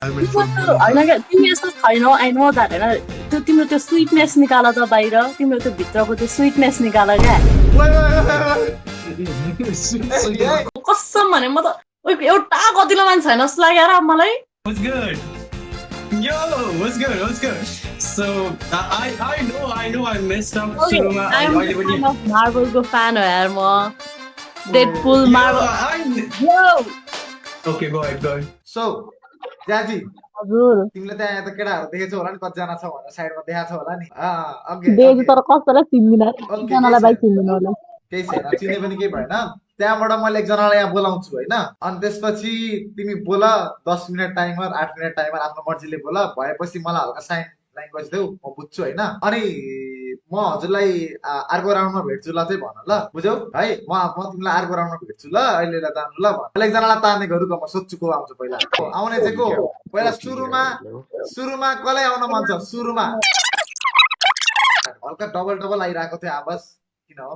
होइन क्या तिमी यस्तो छैनौ आई नो द्याट होइन त्यो तिम्रो त्यो स्विटनेस निकाल त बाहिर तिम्रो त्यो भित्रको त्यो स्विटनेस निकाल क्या कसम भने म त एउटा कतिलो मान्छे छैन जस्तो लाग्यो र मलाई What's good? Yo, what's good? What's good? So I know I messed up. सुरुमा अहिले पनि मार्बलको फ्यान हो यार म Deadpool marble Okay, go ahead. So, जाजी हजुर तिमीले त्यहाँ यता केटाहरू देखेछौ होला नि कतिजना छ भनेर साइडमा देखाएको छ होला नि अघि डेज तर कसैलाई चिन्दिनँ एकजनालाई बाइक चिन्दिनँ होला केही छैन चिने पनि केही भएन त्यहाँबाट मैले एकजनालाई यहाँ बोलाउँछु होइन अनि त्यसपछि तिमी बोल 10 मिनट टाइमर 8 मिनट टाइमर आफ्नो मर्जीले बोल भएपछि मलाई हल्का साइन ल्याङ्ग्वेज देऊ म बुझ्छु होइन अनि म हजुरलाई अर्को राउन्डमा भेट्छु ल चाहिँ भन ल बुझ्यौ है म तिमीलाई अर्को राउन्डमा भेट्छु ल अहिलेलाई जानु ल भन एकजनालाई तार्ने गरौँ म सोध्छु को आउँछ पहिला आउने चाहिँ को पहिला सुरुमा कसलाई आउन मन छ सुरुमा हल्का डबल आइरहेको थियो आवाज किन हो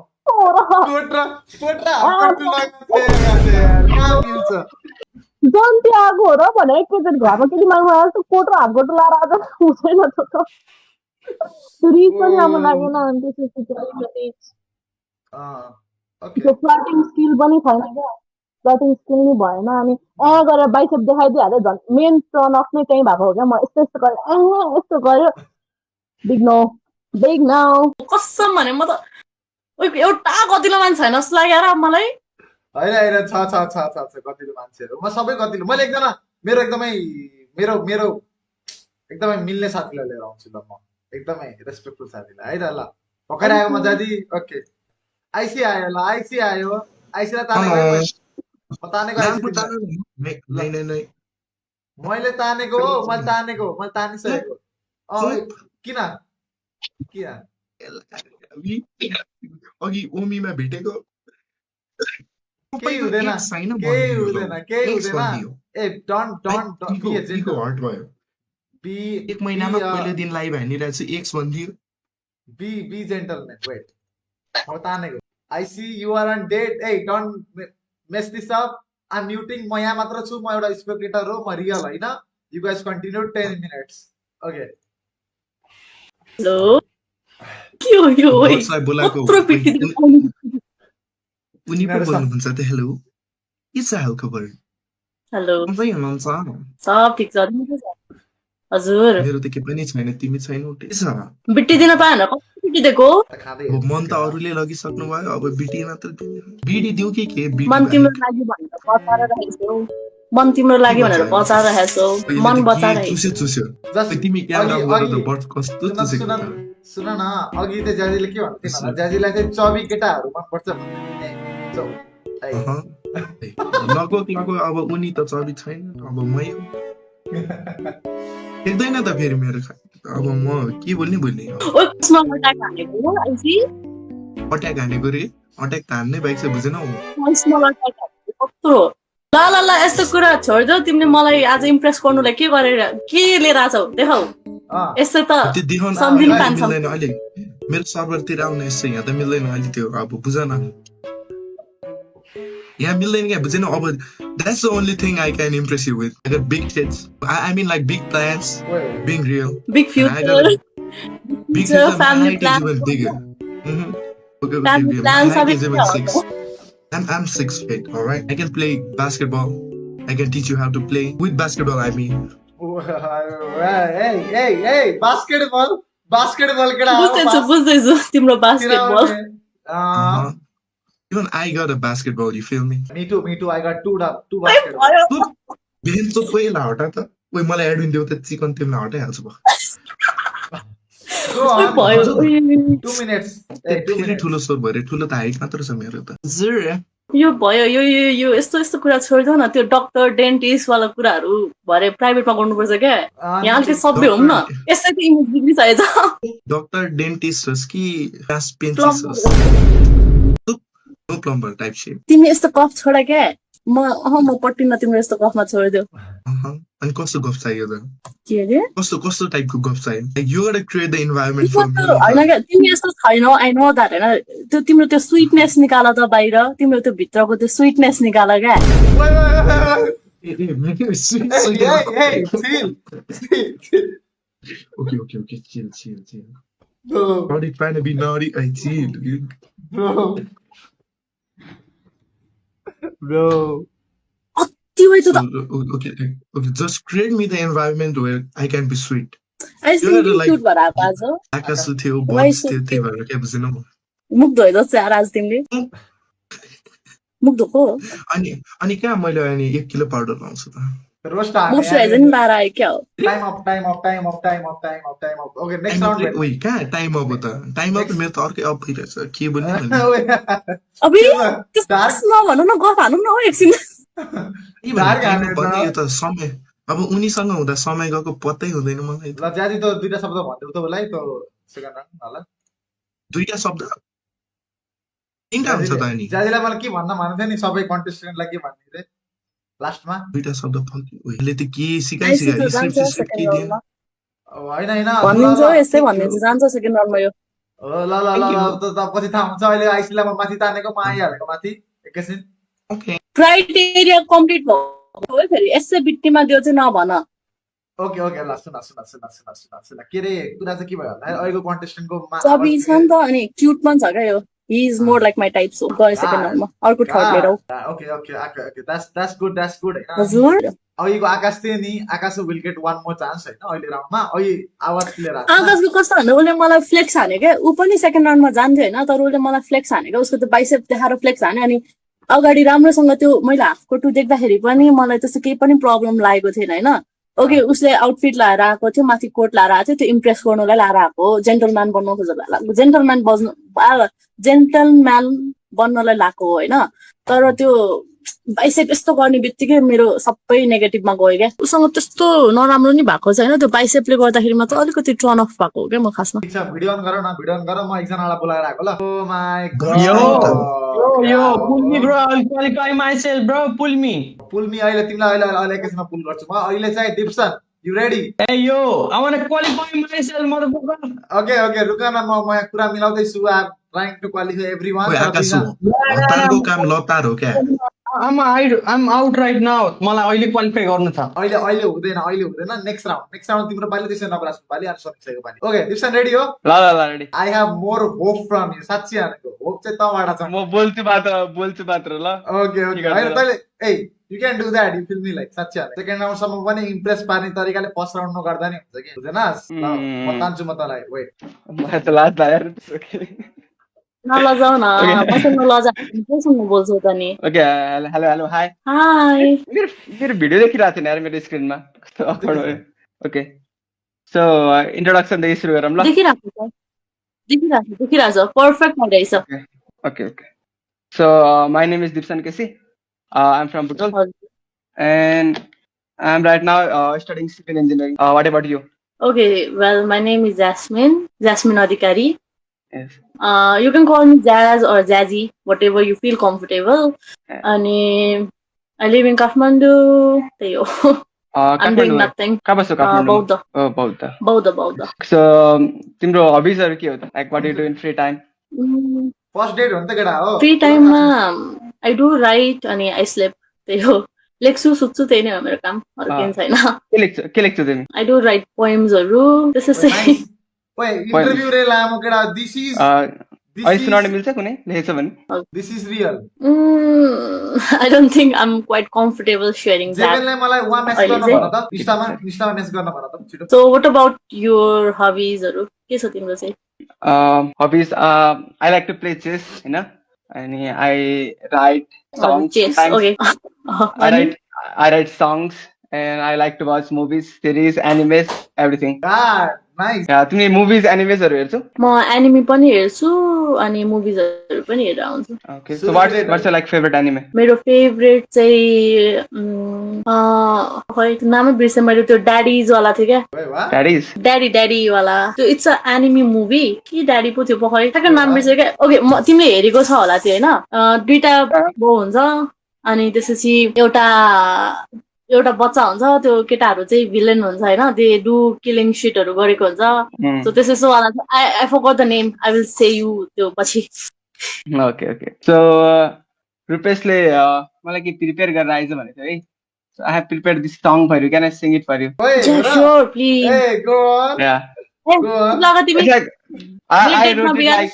जन्ती आएको हो र भनेर एकैचोटि घरमा केटी माग्नु आएको कोट र हाफकोट लाएर आज हुँदैन त रिस पनि अब लागेन अनि त्यसपछि त्यो फ्लटिङ स्किल पनि छैन क्या फ्लटिङ स्किल नि भएन अनि गरेर बाइसेप देखाइदिइहाल्यो झन् मेन टर्न अफ नै त्यही भएको हो क्या म यस्तो गर्यो बिग नो कसम भने म त एउटा कतिलो मान्छे छैन जस्तो लाग्यो र मलाई होइन छ कतिलो मान्छेहरू म सबै कतिलो मैले एकजना मेरो एकदमै मिल्ने साथीलाई लिएर आउँछु ल म एकदमै रेस्पेक्टफुल साथीलाई है त ल भर्खर आएको म जाजी ओके आइसी आयो आइसीलाई तानेको मैले तानिसकेको किन अघि ओमीमा भेटेको केही हुँदैन ए डोन्ट हर्ट भयो एक महिनामा पहिलो दिन लाइभ हानिरहेको छु एक्स भनिदियो बी जेन्टलमेन वेट म तानेको I see you are on date ए don't mess this up I am muting म यहाँ मात्र छु म एउटा स्पेक्टेटर हो म रियल होइन you guys continue 10 minutes okay hello के हो यो बोलाको उनी पो बोल्नुहुन्छ त हेलो के छ हाल खबर हेलो सबै हुनुहुन्छ सब ठिक छ हजुर मेरो त के पनि छैन तिमी छैनौ त्यसो बिट्टी दिन पाएन कति बिट्टी दिएको मन त अरूले लगिसक्नु भयो अब बिटी मात्र बिडी दिउ के मन तिम्रो लागि भनेर बचाएर राखेछौ मन तिम्रो लागि भनेर बचाएर राखेछौ मन बचाएर चुस्यो तिमी क्यामेरा त बट कस्तो चुसेको सुन न अघि त ज्याजीले के भन्थे भन्दा ज्याजीलाई चाहिँ चबी केटाहरू मन पर्छ लगो अब उनी त चबी छैन अब मै देख्दैन त फेरि मेरो अब म के बोल्ने अट्याक हानेको रे अट्याक त हान्ने बाइक चाहिँ बुझेनौ ल यस्तो कुरा छोड्देऊ तिमीले मलाई आज इम्प्रेस गर्नुलाई के लिएर आछौ देखाउ यस्तो त सम्झिनु पान्छ अहिले मेरो सर्भरतिर आउन यसो यहाँ त मिल्दैन अहिले त्यो अब बुझ न यहाँ मिल्दैन क्या बुझेन अब that's the only thing I can impress you with. I got big tits. I mean like big plans, being real. Big future. Big future, family plans. Even bigger. Family plans are even 6. I'm 6 feet, alright? I can play basketball. I can teach you how to play. With basketball, I mean. Hey, basketball. बुझ्दैछु तिम्रो basketball. Even I got a basketball, you feel me? Me too. I got two basketballs. Ben तो पहिला हटा त ओइ मलाई admin देऊ त chicken तिमीलाई हटाइहाल्छु भयो 2 minutes फेरि ठुलो सोर भयो रे ठुलो त हाइट मात्र छ मेरो त यो भयो यो यस्तो कुरा छोड्देऊ न त्यो डाक्टर डेन्टिस्ट वाला कुराहरू भरे प्राइभेटमा गर्नुपर्छ क्या यहाँ अलिकति सबै होम न यसै त इमेज बिग्रिसकेछ डाक्टर डेन्टिस्ट होस् कि पेन्टिस्ट होस् नो प्लम्बर टाइप शेप तिमी यस्तो कफ छोड क्या म पट्टिन तिम्रो यस्तो कफमा छोडिदेऊ अनि कस्तो गफ चाहियो त के रे कस्तो टाइपको गफ चाहियो like you got to create the environment for me हैन क्या तिमी यस्तो छैनौ आई नो द्याट हैन त्यो तिम्रो त्यो स्वीटनेस निकाल त बाहिर तिम्रो त्यो भित्रको त्यो स्वीटनेस निकाल क्या Sweet, Hey, sweet. hey, chill. Okay, chill. Bro, Naughty, trying to be naughty. I chill, dude. bro. त्यो way to So, the okay, just create me the environment where I can be sweet. I was You gotta thinking like cute भएर आएको आज आकाश थियो, Why buns so थियो, त्यही cute? भएर क्या बुझेन म. मुख धोइदो यार आज तिमीले मुख धोको अनि कहाँ मैले अनि 1 किलो पाउडर लाउँछु त. Roast हाने मोइस्चराइजर नि लाएर आयो क्या हो Time up. Okay, next round. ओइ कहाँ टाइम अब त टाइम अब मेरो त अर्कै अफ भइरहेछ के बोल्ने भने अबे त्यस्तो नभनौ न गफ हानौँ न हो एकछिन के भने टाइम अफ भन्ने यो त समय अब उनीसँग हुँदा समय गएको पत्तै हुँदैन मलाई त. ल ज्यादी त दुईटा शब्द भन्देऊ त उसलाई त सेकेन्ड राउन्ड ल दुईटा शब्द तिनटा हुन्छ त अनि ज्यादीलाई मलाई के भन्न भनेको थियो नि सबै कन्टेस्टेन्टलाई के भन्ने थिए लास्टमा दुईटा शब्द अहिले त के सिकाइ स्क्रिप्ट के दियो होइन भनिन्छ यस्तै भनिन्छ जान्छ सेकेन्ड राउन्डमा यो ल त पछि थाहा हुन्छ अहिले आइसीलाई म माथि तानेको म आइहालेको माथि एकैछिन ओके क्राइटेरिया कम्प्लिट भयो है फेरि यसै बिट्टीमा त्यो चाहिँ नभन ओके ल सुन के रे कुरा चाहिँ के भयो भन्दा अहिलेको कन्टेस्टेन्टको चबी छ नि त अनि क्युट पनि छ क्या यो he is more like my type so गरे सेकेन्ड राउन्डमा अर्को थर्ड लिएर ओके द्याट्स गुड होइन हजुर अहिलेको आकाश थियो नि Akash will get one more chance होइन अहिले राउन्डमा अहिले आवाज क्लियर आएको आकाशको कस्तो भन्दा उसले मलाई फ्लेक्स हाने क्या ऊ पनि सेकेन्ड राउन्डमा जान्थ्यो होइन तर उसले मलाई फ्लेक्स हाने क्या उसको त्यो बाइसेप देखाएर फ्लेक्स हाने अनि अगाडि राम्रोसँग त्यो मैले हाफको टु देख्दाखेरि पनि मलाई त्यस्तो केही पनि प्रब्लम लागेको थिएन होइन ओके उसले आउटफिट लगाएर आएको थियो माथि कोट लगाएर आएको थियो त्यो इम्प्रेस गर्नुलाई लगाएर आएको जेन्टलम्यान बन्नु खोजेर जेन्टलम्यान बन्नलाई लगाएको होइन तर त्यो बाइसेप यस्तो गर्ने बित्तिकै मेरो सबै नेगेटिभमा गयो क्या उसँग त्यस्तो नराम्रो नि भएको छैन त्यो बाइसेपले गर्दाखेरि मात्र अलिकति टर्न अफ भएको हो क्या म खासमा ठिक छ भिडियो अन गर म एकजनालाई बोलाएर आएको ल ओ my Yo, pull me, bro. I'll qualify myself, bro. Pull me. Pull me अहिले तिमीलाई अहिले एकैछिनमा पुल गर्छु म अहिले चाहिँ Dipsan you ready Hey, yo, I want to qualify myself, motherfucker. Okay रुक न म यहाँ कुरा मिलाउँदैछु I am trying to qualify everyone ओइ आकाश हो हतारको काम लतार हो क्या I'm out right now. मलाई अहिले क्वालिफाई गर्नु छ अहिले हुँदैन नेक्स्ट राउन्ड तिम्रो पाली त्यसै नबरास पाली अनि सकिसक्यो पाली ओके दिप्सन रेडी हो ल ready I have more hope from you साँच्ची हानेको होप चाहिँ तँबाट छ म बोल्छु मात्र ल ओके होइन तैँले ए you can do that you feel me like साँच्ची हाने सेकेन्ड राउन्डसम्म पनि इम्प्रेस पार्ने तरिकाले फर्स्ट राउन्ड नगर्दा नि हुन्छ कि बुझेनस् म तान्छु म तँलाई वेट मलाई त लाज लाग्यो नलजाऊ न मसँग नलजा केसँग बोल्छौ त नि ओके हेलो हाई हाई मेरो भिडियो देखिरहेको थिएन यार मेरो स्क्रिनमा कस्तो अकवर्ड भयो ओके सो इन्ट्रोडक्सनदेखि सुरु गरौँ ल देखिरहेको छ पर्फेक्ट भइरहेछ okay so my name is Dipsan KC I am from Butwal and I am right now studying civil engineering what about you Okay, well, my name is Jasmine Adhikari. Yes. You can call me Jazz or Jazzy, whatever you feel comfortable. And I live in Kathmandu. I'm doing nothing. कहाँ बस्छौ Kathmandu? Bauda. So, तिम्रो हबिजहरु के हो त? Like what do you do in free time? First date हो नि त केटा हो Free time I do write and I sleep. त्यही हो लेख्छु सुत्छु त्यही नै हो मेरो काम अरु केही छैन के लेख्छौ तिमी I do write poemsहरु त्यसै ओए इन्टरभ्यु रे लामो केटा दिस इज अहिले सुनाउन मिल्छ कुनै लेखेछ भने this is real I don't think I'm quite comfortable sharing that. जेबेलले मलाई वा मेसेज गर्न भन त इन्स्टामा मेसेज गर्न भन त छिटो So what about your hobbiesहरु के छ तिम्रो चाहिँ hobbies I like to play chess हैन अनि I write songs chess okay I write songs and I like to watch movies series animes everything nice तिमी मुभिज एनिमेजहरु हेर्छौ म एनिमे पनि हेर्छु अनि मुभिजहरु पनि हेरेर आउँछु okay so what's like favourite anime मेरो फेभरेट चाहिँ खै नामै बिर्से मैले त्यो ड्याडीज वाला थियो क्या ड्याडी वाला त्यो इट्स अ एनिमे मुभी के ड्याडी पो थियो खै ठ्याक्कै नाम बिर्से क्या ओके तिमीले हेरेको छ होला त्यो होइन दुईटा बाउ हुन्छ अनि त्यसपछि एउटा बच्चा हुन्छ त्यो केटाहरू चाहिँ भिलेन हुन्छ होइन दे डु किलिङ शिटहरु गरेको हुन्छ सो त्यसै सो वाला I फरगट the name I will say you त्यो पछि ओके सो रुपेशले मलाई के प्रिपेयर गरेर आइज भनेको थियो है So I have prepared this song for you. Can I sing it for you? Wait, Yeah, sure, please. Hey, go on. Yeah. Hey, Go on. लगा तिमी It's like I Wait, wrote it बिहान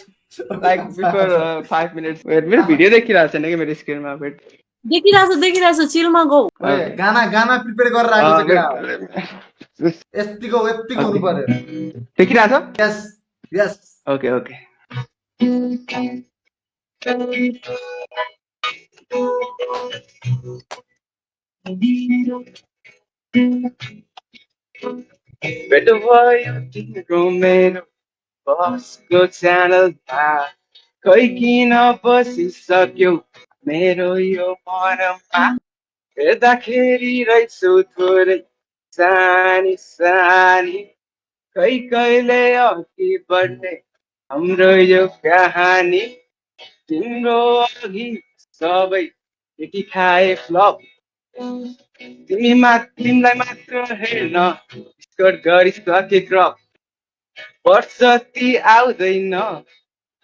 like before 5 minutes. Wait, मेरो video देखिरहेको छैन कि मेरो स्क्रिनमा weight. देखिरहेको चिलमा गौ Wait, Okay. गाना प्रिपेयर गरेर आएको छ केटा Wait. यतिको हुनु पर्यो देखिरहेको छ? यस यस Okay, okay. Better भयो तिम्रो मेरो बसको च्यानलमा खै किन बसिसक्यौ मेरो यो मनमा हेर्दाखेरि रहेछौ थोरै सानी सानी खै कहिले अघि बढ्ने हाम्रो यो कहानी तिम्रो अघि सबै केटी खाए फ्लप तिमीलाई मात्र हेर्न स्कट गरिसके क्रप वर्ष जति आउँदैन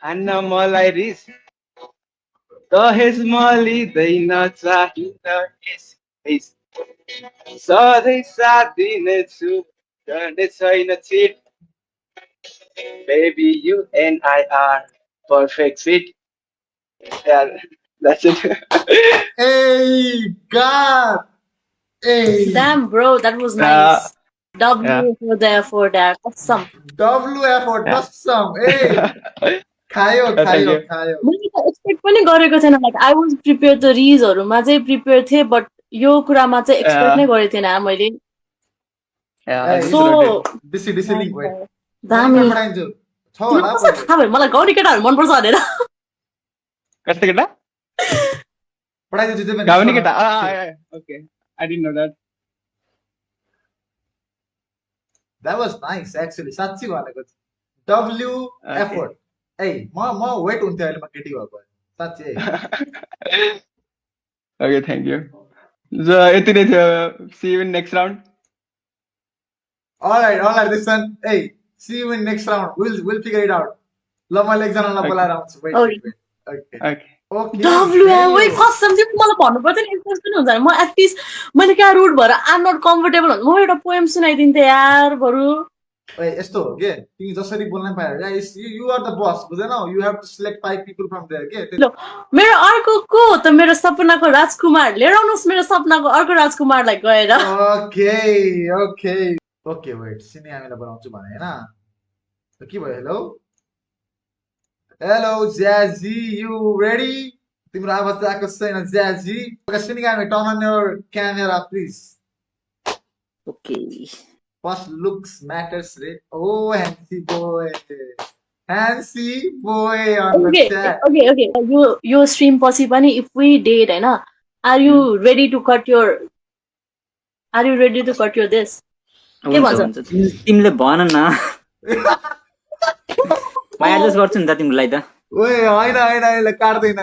खान्न मलाई रिस दहेज म लिँदैन चाहिँदा सधैँ साथ दिनेछु गर्ने छैन chit Baby, you and I are perfect fit. Yeah, that's it. A god A Damn, bro, that was nice. W for there for that. Awesome. WF कसम ए खायो Thank you. मैले त एक्सपेक्ट पनि गरेको थिएन like I was prepare the रिजहरूमा चाहिँ prepare थिएँ बट यो कुरामा चाहिँ एक्सपेक्ट नै गरेको थिएन मैले Yeah, Hey, I just so wrote it. DC link भयो दामी पठाइदिन्छु छ तिमीलाई होला कसरी थाहा भयो मलाई गौरी केटाहरू मनपर्छ भनेर कस्तो केटा? पठाइदिन्छु त्यो पनि गाउने केटा? Okay. I didn't know that. That was nice actually साच्चै भनेको W effort ए म वेट हुन्थ्यो अहिले म केटी भएको साच्चै Okay, thank you. So, यति नै थियो. See you in next round. all right listen hey see you in next round we'll figure it out ल मैले एकजनालाई Okay. बोलाएर आउँछु wait Okay. okay Okay. okay W first time चाहिँ मलाई भन्नु पर्थ्यो नि इन्ट्रेस्ट पनि हुन्छ म एटलिस्ट मैले क्या रुड भएर आम नट कम्फर्टेबल म एउटा पोएम सुनाइदिन्थेँ यार बरु ए यस्तो हो के तिमी जसरी बोल्न पायो यु आर द बस बुझेनौ you have to select 5 people from there के ल मेरो अर्को को त मेरो सपनाको राजकुमार लिएर आउनुहोस् मेरो सपनाको अर्को राजकुमारलाई गएर ओके ओके ओके वेट सिने हामीलाई बनाउँछु भने हैन त के भयो हेलो हेलो ज्याजी यु रेडी तिम्रो आवाज चाहिँ आएको छैन ज्याजी सिने हामी turn on your camera please okay First looks matters, right? Oh, handsy boy. Handsy boy on the okay chat. Okay okay यो स्ट्रिम पछि पनि इफ वी डेट हैन are you ready to cut your this के भन्छ तिमीले भन न म एडजस्ट गर्छु नि त तिमीलाई त ओए हैन यसले काट्दैन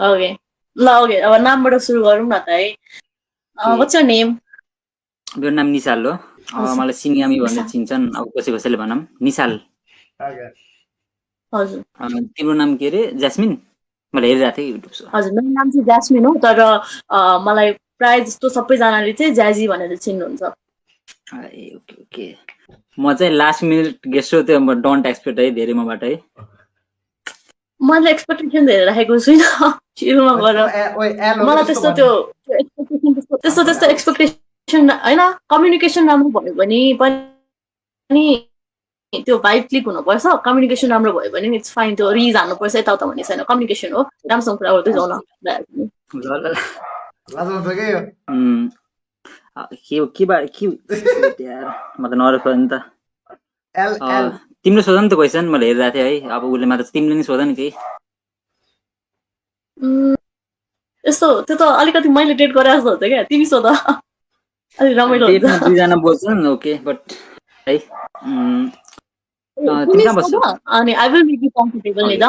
ओके ल ओके अब नामबाट सुरु गरौँ न त है व्हाट्स योर नेम मेरो नाम निशाल हो मलाई सिनियामी भनेर चिन्छन् अब कसैले भनौँ निशाल Okay. हजुर तिम्रो नाम के अरे ज्यास्मिन मैले हेरिरहेको थिएँ युट्युब हजुर मेरो नाम चाहिँ ज्यास्मिन हो तर मलाई प्रायः जस्तो सबैजनाले चाहिँ ज्याजी भनेर चिन्नुहुन्छ ओके ओके म चाहिँ लास्ट मिनट गेस्ट हो त्यो म डोन्ट एक्सपेक्ट है धेरै मबाट है मैले एक्सपेक्टेसन धेरै राखेको छुइनँ चिलमा गएर मलाई त्यस्तो एक्सपेक्टेसन होइन कम्युनिकेसन राम्रो भयो भने पनि त्यो भाइब क्लिक हुनुपर्छ कम्युनिकेसन राम्रो भयो भने इट्स फाइन त्यो रिज हान्नुपर्छ यताउता भन्ने छैन कम्युनिकेसन हो राम्रोसँग कुरा गर्दै जाउँ न लाजो के यो के यार म त नर्भस भयो नि त एल एल तिम्रो सोध नि त क्वेसन मैले हेरिरहेको थिएँ है अब उसले मात्र तिमीले नि सोध नि केही यस्तो त्यो त अलिकति मैले डेट गरे जस्तो हुन्छ क्या तिमी सोध अलिक रमाइलो डेटमा दुईजना बोल्छन् ओके बट है तिमी कहाँ बस्छौ अनि I will make you comfortable नि त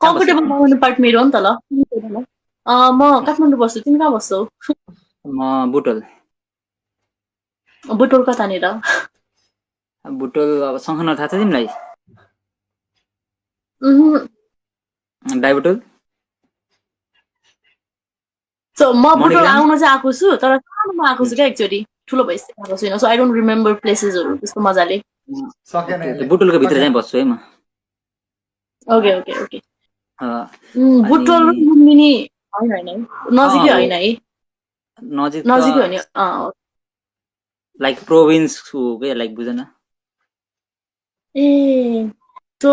कम्फर्टेबल बनाउने पार्ट मेरो हो नि त ल म काठमाडौँ बस्छु तिमी कहाँ बस्छौ म बुटोल बुटोल कतानिर बुटोल अब सँगै थाहा छ तिमीलाई उहुँ, डाइबुटोल सो म बुटोल मणिग्राम? आउन चाहिँ आएको छु तर सानोमा आएको छु क्या एकचोटि ठुलो भइसकेको आएको छुइनँ सो आई डोन्ट रिमेम्बर प्लेसेसहरू त्यस्तो मजाले सकेन ओके ओके यसले बुटोलको भित्र सकेन चाहिँ बस्छु है म ओके ओके ओके अँ, बुटोल र अनि लुम्बिनी होइन होइन है नजिकै हो होइन है नजिक नजिकै हो त नि लाइक प्रोभिन्स हो क्या लाइक बुझेन ए सो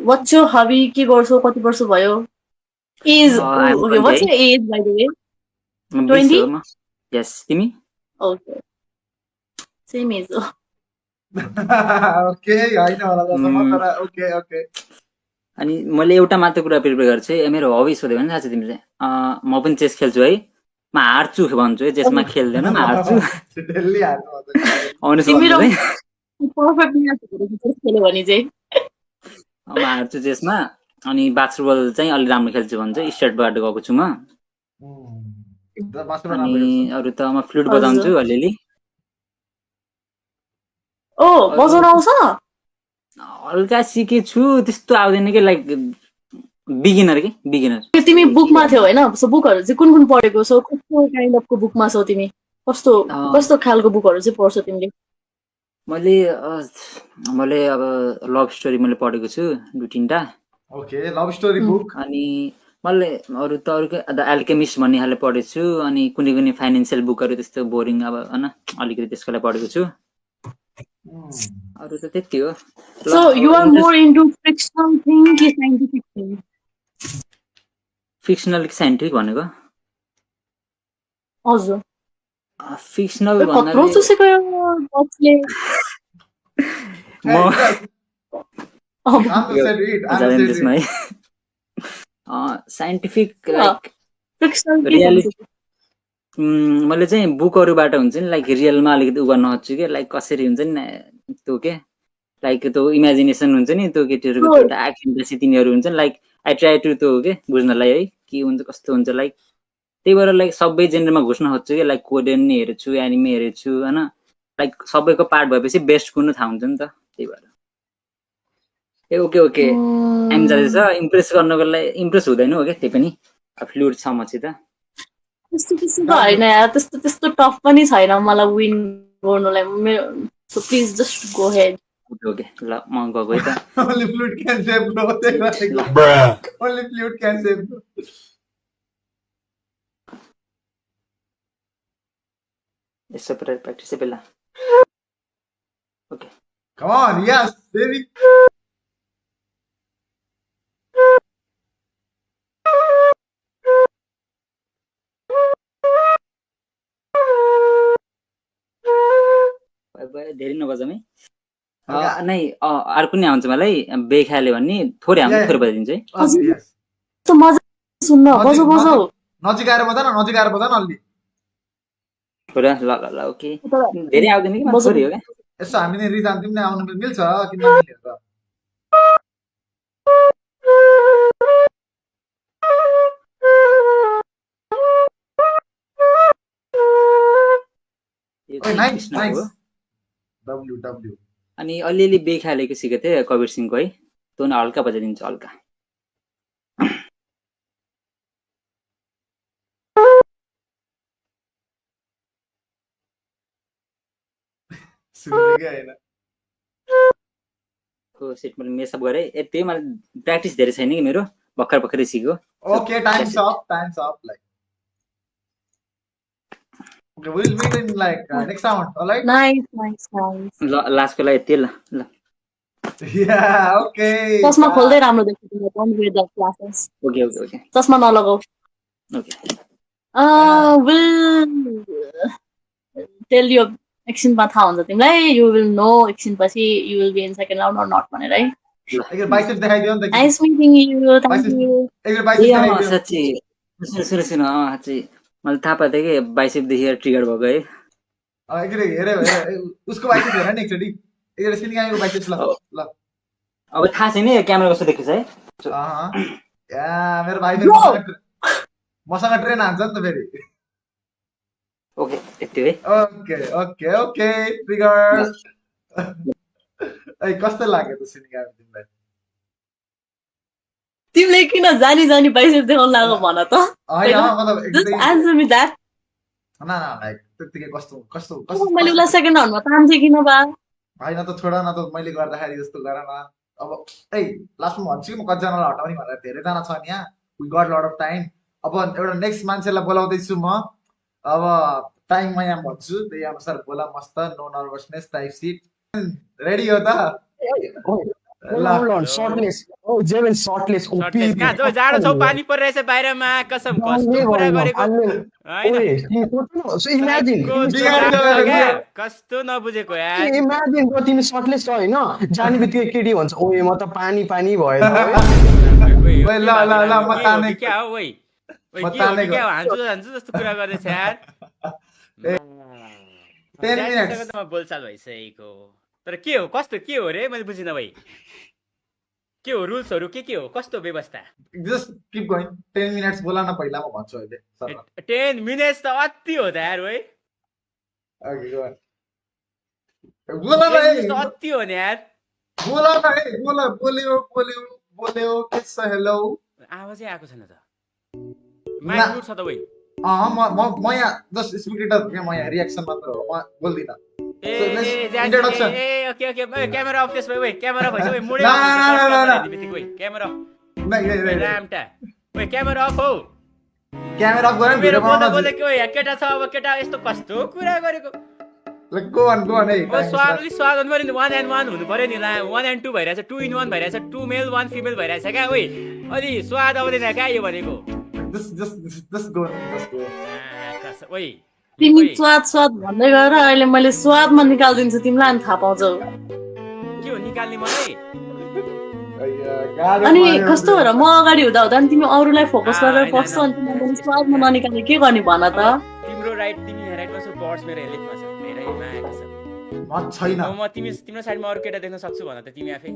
वाट्स योर हबी के गर्छौ कति वर्ष भयो एज आइएम ओके 20 वाट्स है your age by the way 20 20 हो म यस तिमी ओके सेम एज हो ओके होइन होला जसम्म उम्, तर ओके ओके अनि मैले एउटा मात्र कुरा प्रिपेयर गर्छु है मेरो हबी सोध्यो भने थाहा छ तिमीले म पनि चेस खेल्छु है म हार्छु भन्छु है चेसमा खेल्दैन म हार्छु डेली हार्नु पर्छ अनेस्ट तिमी भन्छु र है पर्फेक्ट म्याच खेल्यो भने चाहिँ म हार्छु चेसमा अनि बास्केटबल चाहिँ अलि राम्रो खेल्छु भन्छ स्टेटबाट गएको छु म मासुमा अनि राम्रो गर्छ अरू त म फ्लुट हजुर बजाउँछु अलिअलि ओ अरू बजाउन आउँछ हल्का सिकेछु त्यस्तो आउँदैन कि लाइक बिगिनर कि बिगिनर त्यो तिमी बुकमा थियौ होइन सो बुकहरू चाहिँ कुन कुन पढेको छौ कस्तो काइन्ड अफको बुकमा छौ तिमी कस्तो कस्तो खालको बुकहरू चाहिँ पढ्छौ तिमीले मैले मैले अब लभ स्टोरी मैले पढेको छु 2-3टा ओके लभ स्टोरी बुक अनि मैले अरू त अरूकै द एल्केमिस्ट भन्ने खाले पढेको छु अनि कुनै कुनै फाइनेन्सियल बुकहरू त्यस्तो बोरिङ अब होइन अलिकति त्यसको लागि पढेको छु अरू त त्यति हो so you are more into fictional thing कि साइन्टिफिक थिङ फिक्सनल कि साइन्टिफिक भनेको हजुर फिक्सनल कत्रो भन्नाले चुसेको बसले म I'm the said it. I'm the जाँदैन said त्यसमा it. है साइन्टिफिक लाइक फिक्सनल के रियालिटी मैले चाहिँ बुकहरूबाट हुन्छ नि लाइक रियलमा अलिकति उ गर्न खोज्छु कि लाइक कसरी हुन्छ नि त्यो के लाइक त्यो इमेजिनेसन हुन्छ नि त्यो केटीहरूको त्यो डार्क फ्यान्टेसी तिनीहरू हुन्छ नि लाइक आई ट्राई टु त्यो के बुझ्नलाई है के हुन्छ कस्तो हुन्छ लाइक त्यही भएर लाइक सबै जेनरमा घुस्न खोज्छु कि लाइक कोरियन हेर्छु एनिमे हेर्छु होइन लाइक सबैको पार्ट भएपछि बेस्ट कुन थाहा हुन्छ नि त त्यही भएर ए ओके ओके टाइम जाँदैछ इम्प्रेस गर्नको लागि इम्प्रेस हुँदैन हो क्या त्यही पनि फ्लुइड छ मसित त्यस्तो त्यस्तो त होइन यार त्यस्तो त्यस्तो टफ पनि छैन मलाई विन गर्नुलाई मेरो so please just go head okay okay ल म गएको है त Only flute can save, bro. ल Only flute can save, bro. यसो प्र्याक्टिसै बेला okay Come on, yes, baby. धेरै नबजाउँ है Okay. नै अर्को नि आउँछ मलाई बेखाले भन्ने थोरै आउँछ Yeah. थोरै बजाइदिन्छु है Okay, yes. त्यस्तो मजा सुन्न बजाउ बजाउ नजिक आएर बजा न अलि थोरै ल ल ल ओके धेरै आउँदैन कि बजाउ थोरै हो क्या यसो हामीले रिजान तिमीले आउनु मिल्छ कि नमिल्ने हो त यो ओए चाहिँ नाइस कृष्णको नाइस हो डब्ल्यू डब्ल्यू अनि अलिअलि बेखालेको सिकेको थिएँ कबीर सिंहको है त्यो पनि हल्का बजाइदिन्छु हल्का सुन्ने के हैन सेट मैले मेसअप गरेँ त्यही मलाई प्र्याक्टिस धेरै छैन कि मेरो भर्खरै सिक्यो okay times up like okay we'll meet in like next round all right nice nice nice ल लास्टको लागि यति ल ल yeah okay चस्मा खोल्दै राम्रो देख्छ तिमीले don't wear that glasses okay okay okay चस्मा नलगाऊ ओके विल टेल यु एकछिनमा थाहा हुन्छ तिमीलाई यु विल नो एकछिनपछि you will be in second round or not भनेर है एकखेर बाइसेप्स देखाइदियो नि त nice meeting you thank you एकखेर बाइसेप्स ए देखाइदियो साँच्ची सुन सुन साँच्ची मैले थाहा पाएको थिएँ कि बाइसेपदेखि ट्रिगर भएको है एकखेर हेरे उसको बाइसेप्स हेर नि एकचोटि एकखेर सिलिङाको बाइसेप्स ल ल अब थाहा छैन क्यामेरा कस्तो देख्छ है या मेरो भाइ फेरि मसँग ट्रेन हान्छ नि त फेरि ओके यति है ओके ओके ओके ट्रिगर ए कस्तो लाग्यो त सिलिङाको तिमीलाई तिमीले किन जानी जानी बाइसेप देखाउन लाग्यो भन त होइन मतलब जस्ट एकदमै आन्सर मी द्याट ना लाइक त्यतिकै कस्तो कस्तो कस्तो मैले उसलाई सेकेन्ड राउन्डमा तान्थेँ किन बा होइन त छोड न त मैले गर्दाखेरि जस्तो गर न अब ए लास्टमा भन्छु कि म कतिजनालाई हटाउने भनेर धेरैजना छन् यहाँ we got lot of time अब एउटा नेक्स्ट मान्छेलाई बोलाउँदैछु म अब टाइम म यहाँ भन्छु त्यही अनुसार बोला मस्त no nervousness type shit ready हो त ल सर्टलेस ओ जेभेन सर्टलेस ओपी सर्टलेस कहाँ जो जाडो छ पानी परिरहेछ बाहिरमा कसम कस्तो कुरा गरेको होइन इमेजिन को जाडो छ क्या? कस्तो नबुझेको यार इमेजिन ब्रो तिमी सर्टलेस छ होइन जाने बित्तिकै केटी भन्छ ओए म त पानी पानी भयो त ओए, ल, म तानेको। क्या हो ओइ ओइ म के हो तानेको। क्या हो हान्छु जस्तो कुरा गर्दैछ यार 10 minutes म बोलचाल भइसकेको तर के हो कस्तो के हो रे मैले बुझिनँ भाइ के हो रुल्सहरू के हो कस्तो व्यवस्था जस्ट किप गोइङ 10 minutes बोला न पहिला म भन्छु अहिले सर 10 मिनट्स त अति हो त यार ओइ ओके गो बोला न 10 ए मिनट्स त अति हो नि यार बोला न ए बोला बोल्यो के छ हेलो आवाजै आएको छैन त माइक म्युट छ त ओइ म यहाँ जस्ट स्पिकर यहाँ म यहाँ रिएक्सन मात्र हो म बोल्दिनँ ए So, let's A introduction. Okay camera of त्यसमा ओइ क्यामेरा भइसक्यो ओइ मुडे क्यामेरा रामटा ओइ क्यामेरा अफ हौ क्यामेरा अफ गरेर मेरो भिडियो बोल्दा बनाउन बोल्दा के ओइ केटा छ अब केटा यस्तो कस्तो कुरा गरेको गो अन है ओ स्वाद स्वागत पनि 1 and 1 हुनु पर्यो नि ला 1 and 2 भइरहेछ 2 in 1 भइरहेछ 2 मेल 1 फिमेल भइरहेछ क्या ओइ अलि स्वाद आउँदैन क्या यो भनेको जस्ट गो ओइ तिमी स्वाद स्वाद भन्दै गएर अहिले मैले स्वादमा निकालिदिन्छु तिमीलाई अनि थाहा पाउँछौ के हो निकाल्ने मलाई अनि कस्तो हो र म अगाडि हुँदा हुँदा नि तिमी अरूलाई फोकस गरेर बस्छौ अनि तिमीले स्वादमा ननिकाल्ने के गर्ने भन त तिम्रो राइट तिमी राइटमा छ बर्ड्स मेरो हेलेटमा छ मेरो मायाको छ म छैन म तिम्रो साइडमा अरू केटा देख्न सक्छु भन त तिमी आफै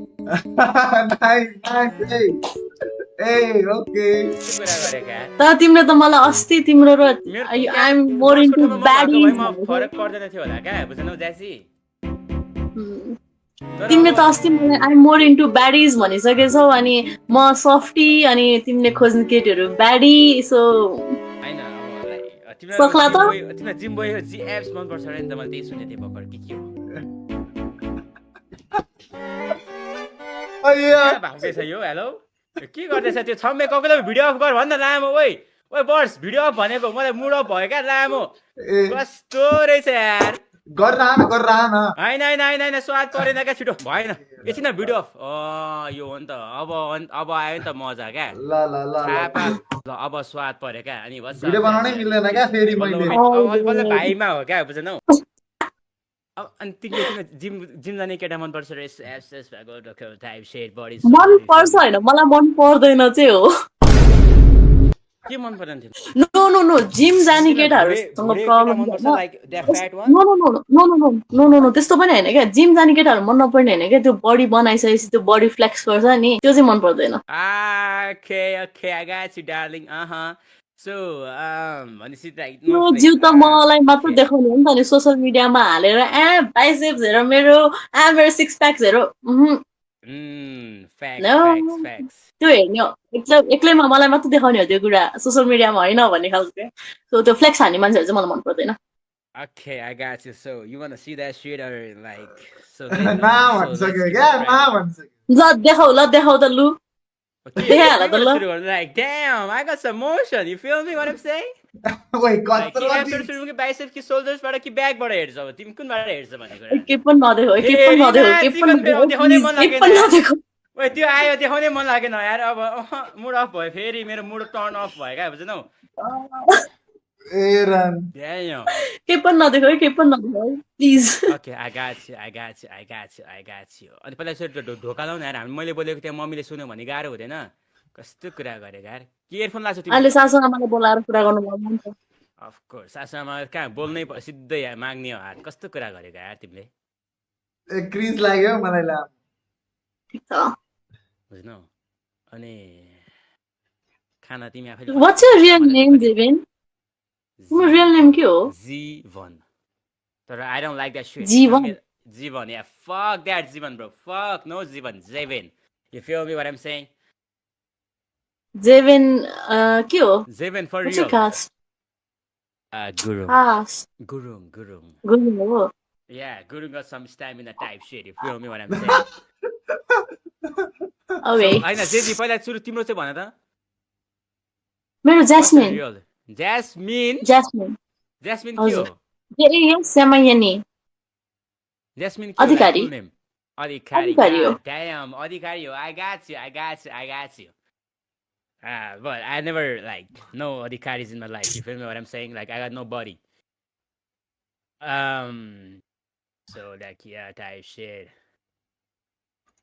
ए ओके के कुरा गरेका तर तिमीले त मलाई अस्ति तिम्रो र आई एम मोर इन्टु ब्याडिज फरक पर्दैन थियो होला क्या बुझ्नौ ज्यासी तिमीले त अस्ति मलाई आई एम मोर इन्टु ब्याडिज भनिसकेछौ अनि म सफ्टी अनि तिमीले खोज्ने केटीहरू ब्याडी सो हैन अब सक्ला त? तिमीलाई जिम बोय जी एप्स मन पर्छ नि त मैले त्यही सुनेको थिएँ भर्खर के हो अయ్యా भाग्दै छ यो हेलो के गर्दैछ त्यो छम्मे ककले भिडियो अफ गर भन्न लामो ओइ ओइ बर्ड्स भिडियो अफ भनेको मलाई मुड अफ भयो क्या लामो कस्तो रहेछ यार होइन स्वाद परेन क्या छिटो भएन एकछिन भिडियो अफ यो हो नि त अब आयो नि त मजा क्या ल अब स्वाद पर्यो क्या अनि भिडियो बनाउनै मिल्दैन क्या फेरि मैले बल्ल भाइमा हो क्या बुझ्नौ अब अनि तिमीले जिम जाने केटा मन पर्छ रे एस भएको टाइप शेड बडी मन पर्छ होइन मलाई मन पर्दैन चाहिँ हो के मन पर्दैन थियो नो नो नो जिम जाने केटाहरूसँग प्रब्लम नो त्यस्तो पनि होइन क्या जिम जाने केटाहरू मन नपर्ने होइन क्या त्यो बडी बनाइसकेपछि त्यो बडी फ्लेक्स गर्छ नि त्यो चाहिँ मन पर्दैन okay I got you darling so भनेपछि त्यो जिउ त मलाई मात्र देखाउने हो नि त अनि सोसियल मिडियामा हालेर बाइसेप्स हेर मेरो सिक्स प्याक्स हेर त्यो हेर्ने हो एक्लैमा मलाई मात्र देखाउने हो त्यो कुरा सोसियल मिडियामा होइन भन्ने खालको सो त्यो फ्लेक्स हान्ने मान्छेहरू चाहिँ मलाई मन पर्दैन Okay, I got you. So you want to see that shit or like so? ल देखाउ त लु Like damn, I got some motion. You feel me? What I'm saying? Biceps कि shoulders बाट कि back बाट हेर्छ अब तिमी कुनबाट हेर्छ भन्ने कुरा के पनि नदेखाउ ओए त्यो आयो देखाउनै मन लागेन यार अब मुड अफ भयो फेरि मेरो मुड टर्न अफ भयो क्या बुझ्नौ के पनि नदेखाउ please okay I got you अनि पहिला यसो ढोका लाउन यार हामी मैले बोलेको त्यहाँ मम्मीले सुन्यो भने गाह्रो हुँदैन कस्तो कुरा गरे यार के इयरफोन लाग्छ तिमी अहिले सासु आमालाई बोलाएर कुरा गर्नु भएको हुन्छ अफ कोर्स सासु आमा कहाँ बोल्नै सिधै माग्ने हो यार कस्तो कुरा गरेको यार तिमीले क्रिज लाग्यो मलाई ला ठीक छ बुझ्नौ अनि खाना तिमी आफैले what's your real name Zeven तिम्रो रियल नेम के हो जीवन तर I don't like that shit Jeevan या fuck that Jeevan bro fuck no Jeevan Zeven you feel me what I am saying Zeven के हो Zeven for What's real. your cast? Gurung. Cast. Gurung. Gurung हो Yeah, Gurung got some stamina type shit. You feel me what I'm saying? So, Okay. होइन जेजी पहिला सुरु तिम्रो चाहिँ भन त मेरो What's the Jasmine. real? Jasmine Jasmine. Jasmine के हो? Samayani. Jasmine के हो? Like Adhikari. full name? Adhikari. Adhikari हो. God damn, Adhikari हो. I got you. But I never like no Adhikaris in my life. You feel me what I'm saying? Like I got nobody. So like yeah, type shit.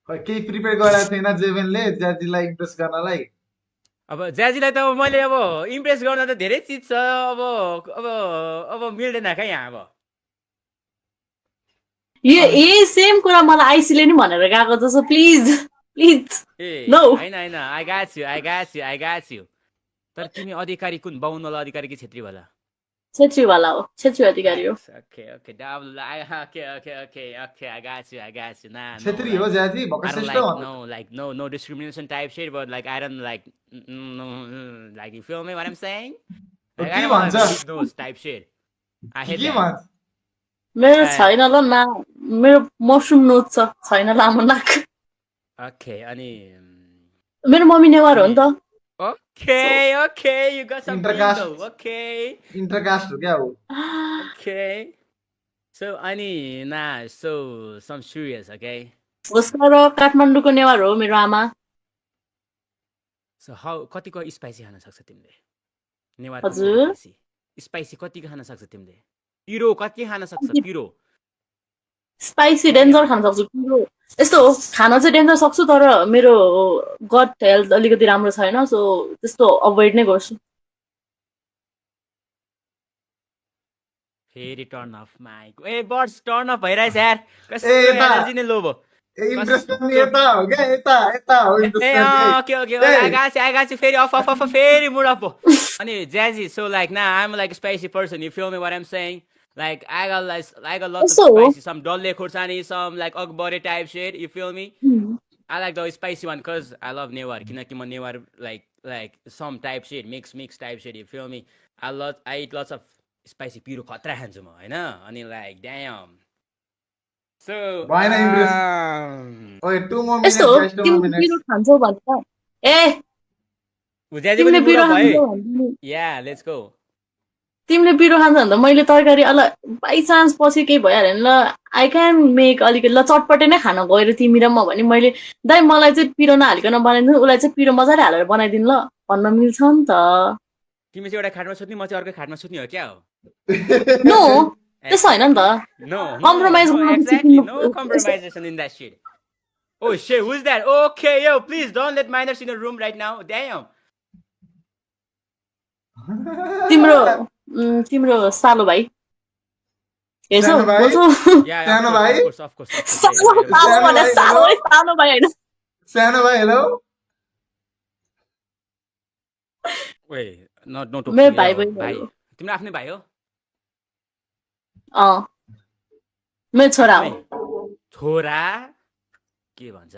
केही prepare गरेको थिएन जेभेनले ज्याजीलाई impress गर्नलाई अब ज्याजीलाई त अब मैले अब इम्प्रेस गर्न त धेरै चिज छ अब मिल्दैन क्या यहाँ अब यो सेम कुरा मलाई आइसीले नि भनेर गएको जस्तो प्लिज ए No. होइन I got you तर तिमी अधिकारी कुन बाहुन वाला अधिकारी कि छेत्री वाला छेत्रीवाला हो छेत्री अधिकारी हो Okay double okay I got you nah Chhetri हो ज्याजी I भक्क don't Shrestha like no discrimination type shit but like I don't like like you feel me what I'm saying like I के don't like भन्छ big nose type shit I hate के that भन्छ मेरो छैन ल ना मेरो मसरुम नोट छ छैन लामो नाक okay अनि मेरो मम्मी नेवार हो नि त Okay, you got some Intercaste. bingo. Okay. Intercaste हो क्या हो Okay. So Ani, nah, so some serious, okay? उसको र काठमाडौँको नेवार हो मेरो आमा So how कतिको स्पाइसी खान सक्छ तिमीले? नेवार हजुर। स्पाइसी कतिको खान सक्छ तिमीले? पिरो कति खान सक्छ पिरो? स्पाइसी डेन्जर खान सक्छु पिरो यस्तो हो खान चाहिँ डेन्जर सक्छु तर मेरो गट हेल्थ अलिकति राम्रो छैन सो त्यस्तो अभोइड नै गर्छु फेरि turn off mic a birds turn off भइरहेछ यार कस्तो ए, यता। एनर्जी नै लो भयो ए इम्प्रेस गर्ने यता हो क्या यता हो इम्प्रेस ए गर्ने okay I got you फेरि अफ फेरि मुड अफ भयो अनि ज्याजी so like nah I'm like a spicy person you feel me what I'm saying like I got lots of So? spicy some dalle khursaani some like akbari type shit you feel me I like the spicy one cuz I love newar kinaki ma newar like some type shit mix type shit you feel me I eat lots of spicy piro khatra khanchu ma हैन अनि like damn so भएन impress ओए 2 more यस्तो हो minutes 2 more तिमीले minutes पिरो खान्छौ भन्छ ए ज्याजी तिमीले पनि पिरो मुड भयो खान्छौ भने yeah let's go तिमीले पिरो खान्छ भने त मैले तरकारी बाई चान्स पछि केही भइहाल्यो भने ल आई क्यान मेक अलिकति ल चटपटे नै खान गएर तिमी र म भने मैले दाइ मलाई चाहिँ पिरो नहालिकन बनाइदिनु उसलाई चाहिँ पिरो मजाले हालेर बनाइदिनु ल भन्न मिल्छ नि त तिमी चाहिँ एउटा खाटमा सुत्ने म चाहिँ अर्को खाटमा सुत्ने हो क्या हो नो त्यस्तो होइन नि त No, Compromise no, गर्नु exactly. सिक्नु- No compromisation in that shit. Oh shit, who's that? Okay, yo, please don't let minors in the room right now. Damn. तिम्रो सालो भाइ हेर्छौ सानो भाइ? बोल्छौ Yeah, Sano of bhai? course, of course. सानो सानो भने भाइ, सानो हेलो? सानो भाइ होइन सानो भाइ हेलो Wait, not मेरो to भाइ भाइ बहिनी हो। तिम्रो आफ्नै भाइ हो? मेरो छोरा हो छोरा? के भन्छ?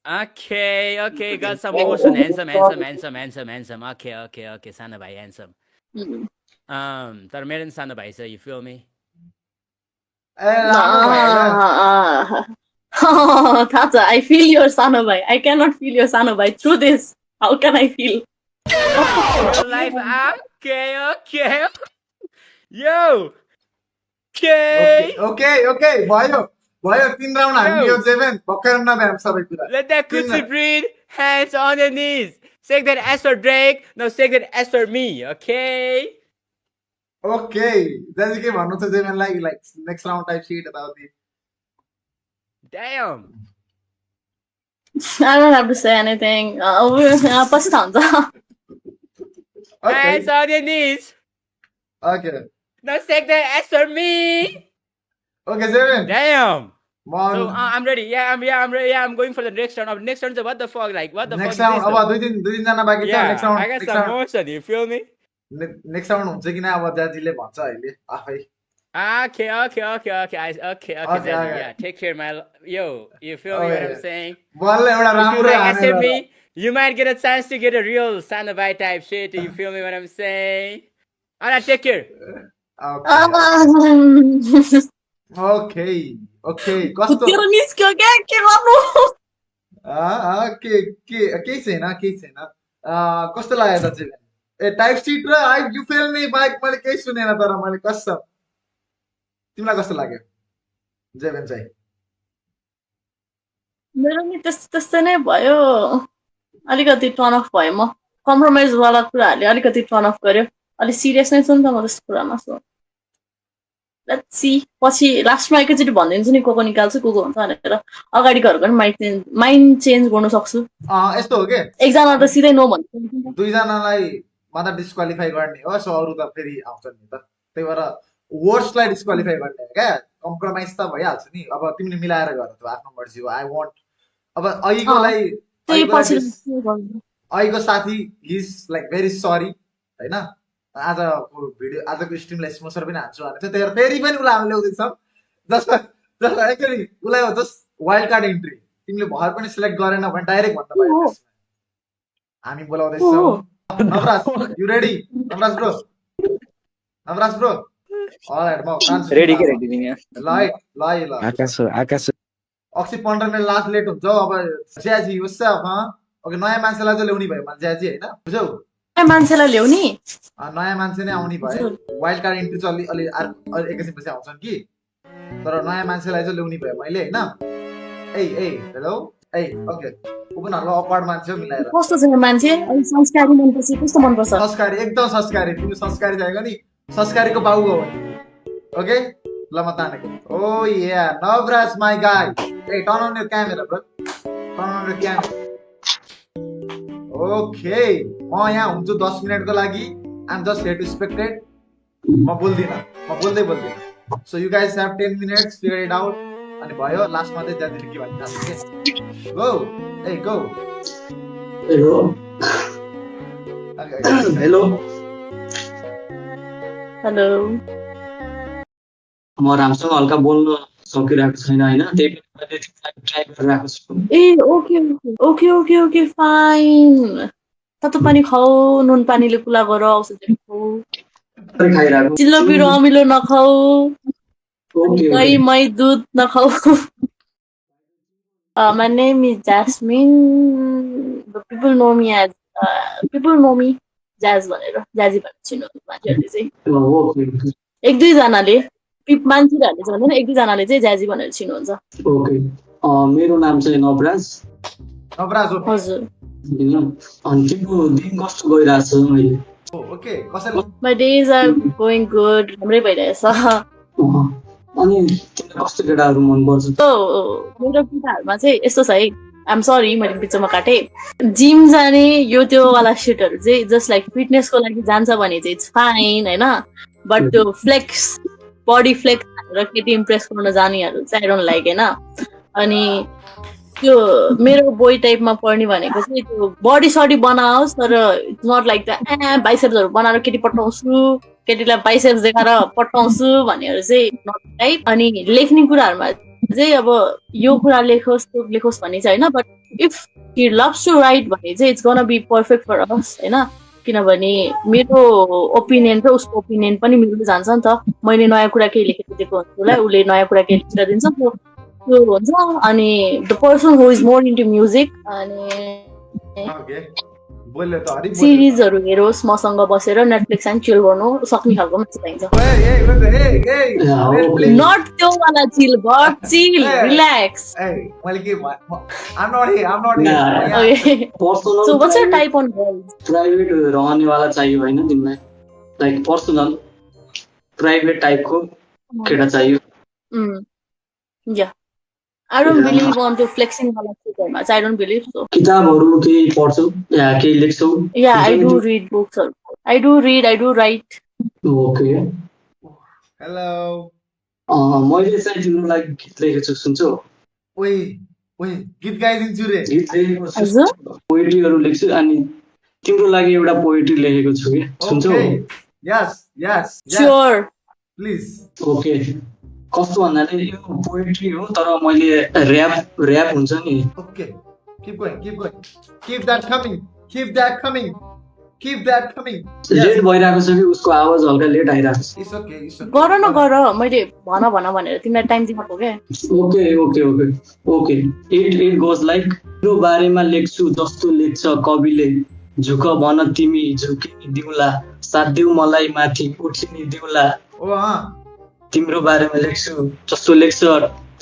Okay, got some motion. Handsome. Okay, सानो भाइ handsome. तर मेरो नि सानो भाइ छ, you feel me? ए लामो भएन थाहा छ आई फिल योर सानो भाइ आई क्यानट फिल योर सानो भाइ through this how can I feel Real life, okay. Yo, okay. Okay भयो 3 राउन्ड हामी यो जेभेन भक्कै नभ्याम सबै कुरा Let that pussy breathe. Hands on your knees. Shake that ass for Drake. Now shake that ass for me, okay? Okay ज्याजी के भन्नु छ जेभेनलाई like next round type seat यताउति Damn. I don't have to say anything पछि थाहा हुन्छ okay Hands on your knees. Okay Now shake that ass for me. Okay Zeven Damn. म So I'm ready. Yeah, I'm ready. Yeah, I'm going for the next round. Next round is what the fuck? Like what the fuck next is round this? अब दुई दिन जना बाँकी छ Yeah, next I got some round motion. You feel me? Next round हुन्छ कि न अब ज्याजीले भन्छ अहिले आफै Okay. Okay, Zazi. okay. Yeah, take care, yo. You feel me? Oh, What yeah. I'm saying? बलले एउटा If you राम्रो like हानेर accept me, you might get a chance to get a real Sanobai type shit. You feel me? What I'm saying? Alright, take care. Okay कस्तो तेरो निस्क्यो क्या के गर्नु केही छैन कस्तो लाग्यो त चाहिँ ए टाइप सिट र I you fail me bike मैले केही सुनेन तर मैले कसम तिमीलाई कस्तो लाग्यो जेभेन चाहिँ मेरो नि त्यस्तै नै भयो अलिकति टर्न अफ भयो म कम्प्रोमाइज वाला कुराहरूले अलिकति टर्न अफ गर्यो अलिक सिरियस नै छु नि त म त्यस्तो कुरामा सो लेट्स सी पछि लास्टमा एकैचोटि भनिदिन्छु नि को निकाल्छु को हुन्छ भनेर अगाडिकोहरूको पनि माइन्ड चेन्ज गर्नु सक्छु यस्तो हो के एकजना त सिधै नो भन्छ दुईजनालाई मात्र डिस्क्वालिफाई गर्ने हो सो अरू त फेरि आउँछ नि त त्यही भएर वर्ड्सलाई डिस्क्वालिफाई गर्ने हो क्या कम्प्रोमाइज त भइहाल्छ नि अब तिमीले मिलाएर गर त आफ्नो मर्जी हो आई वान्ट अब अहिलेको साथी इज लाइक भेरी सरी होइन आजको स्ट्रिमलाई स्पोन्सर पनि हान्छु भनेको थियो त्यही भएर फेरि पनि उसलाई हामीले ल्याउँदैछौँ जसलाई एकचोटि उसलाई जस्ट वाइल्ड कार्ड इन्ट्री तिमीले भर पनि सिलेक्ट गरेन भने डाइरेक्ट भन्नु पायो हामी बोलाउँदैछौँ Nawaraj you ready Nawaraj bro alright म रेडी के रेडी दिने ल आकाश अक्सी 15 मिनट लास्ट लेट हुन्छ अब ज्याजी होस् ओके नयाँ मान्छेलाई चाहिँ ल्याउने भयो ज्याजी होइन बुझ्यौ मान्छेलाई ल्याउने नयाँ मान्छे नै आउने भयो वाइल्ड कार्ड इन्ट्री चाहिँ अलि एकैछिनपछि आउँछन् कि तर नयाँ मान्छेलाई चाहिँ ल्याउने भयो मैले होइन ए हेलो ओके ऊ पनि हल्का अक्वार्ड मान्छे हो मिलाएर कस्तो छ मान्छे संस्कारी मनपर्छ कस्तो मनपर्छ संस्कारी एकदम संस्कारी तिमी संस्कारी चाहिएको नि संस्कारीको बाउ हो ओके ल म तानेको ओ या नवराज माई गाई ए turn on your camera bro turn on your camera okay म यहाँ हुन्छु 10 मिनटको लागि I am just here to spectate म बोल्दिनँ so you guys have 10 minutes figure it out अनि भयो लास्टमा चाहिँ त्यहाँदेखि के भन्छ गो ए गो हेलो हेलो म राम्रोसँग हल्का बोल्न सकिरहेको छैन होइन त्यही पनि ट्राई गरिरहेको छु ए ओके फाइन तातो पानी खाऊ नुन पानीले कुला गर औषधि खाऊ खाइरहेको चिल्लो पिरो अमिलो नखाऊ दही मही दुध नखाऊ my name is Jasmine but people know me Jazz भनेर जाजी भनेर चिन्नुहुन्छ मान्छेहरूले चाहिँ एक दुईजनाले मान्छेहरूले चाहिँ भन्दैन एक दुईजनाले चाहिँ जाजी भनेर चिन्नुहुन्छ ओके मेरो नाम चाहिँ नवराज हजुर अनि तिम्रो दिन कस्तो गइरहेछ अहिले ओके कसैले my days are going good राम्रै भइरहेछ अनि तिमीलाई कस्तो केटाहरू मनपर्छ मेरो केटाहरूमा चाहिँ यस्तो छ है आइम सरी मैले बिचमा काटेँ जिम जाने यो त्यो वाला सिटहरू चाहिँ जस्ट लाइक फिटनेसको लागि जान्छ भने चाहिँ इट्स फाइन होइन बट त्यो फ्लेक्स बडी फ्लेक्स भनेर केटी इम्प्रेस गर्न जानेहरू चाहिँ आई डोन्ट लाइक होइन अनि त्यो मेरो बोय टाइपमा पर्ने भनेको चाहिँ त्यो बडी सडी बनाओस् तर इट्स नट लाइक द बाइसेप्सहरू बनाएर केटी पठाउँछु केटीलाई बाइसेप्स देखाएर पठाउँछु भन्नेहरू चाहिँ नट टाइप अनि लेख्ने कुराहरूमा चाहिँ अब यो कुरा लेखोस् त्यो लेखोस् भन्ने चाहिँ होइन but if he loves to write भने चाहिँ it's gonna be perfect for us होइन किनभने मेरो ओपिनियन र उसको ओपिनियन पनि मिल्दै जान्छ नि त मैले नयाँ कुरा केही लेखेको दिएको हुन्छु उसलाई उसले नयाँ कुरा केही लेखेर दिन्छ त्यो हुन्छ अनि the person who is more into music अनि सिरिजहरू हेरोस् मसँग बसेर नेटफ्लिक्स एन्ड चिल गर्नु सक्ने खालको मान्छे चाहिन्छ नट त्यो वाला chill but chill relax so what's your type on girls private रहनेवाला चाहियो होइन तिमीलाई लाइक पर्सनल प्राइभेट टाइपको केटा चाहियो या I don't believe on the flexing wala thing much. I don't believe so. किताबहरू केही पढ्छौ या केही लेख्छौ Yeah, I do read books. I do read, I do write. Okay hello मैले चाहिँ तिम्रो लागि गीत लेखेको छु सुन्छौ ओइ गीत गाइदिन्छु रे गीत लेखेको छु पोएट्रीहरू लेख्छु अनि तिम्रो लागि एउटा पोएट्री लेखेको छु कि सुन्छौ यस Sure. प्लिज ओके कस्तो भन्नाले यो पोएट्री हो तर मैले ऱ्याप हुन्छ नि okay keep going keep that coming late भइरहेको छ कि उसको आवाज हल्का लेट आइरहेको छ इट्स ओके गर न गर मैले भन भनेर तिमीलाई टाइम दिएको क्या ओके इट गोज लाइक मेरो बारेमा लेख्छु जस्तो लेख्छ कविले झुक भन तिमी झुकिनी दिउला साथ देऊ मलाई माथि उठिनी दिउला ओ अँ तिम्रो बारेमा लेख्छु जस्तो लेख्छ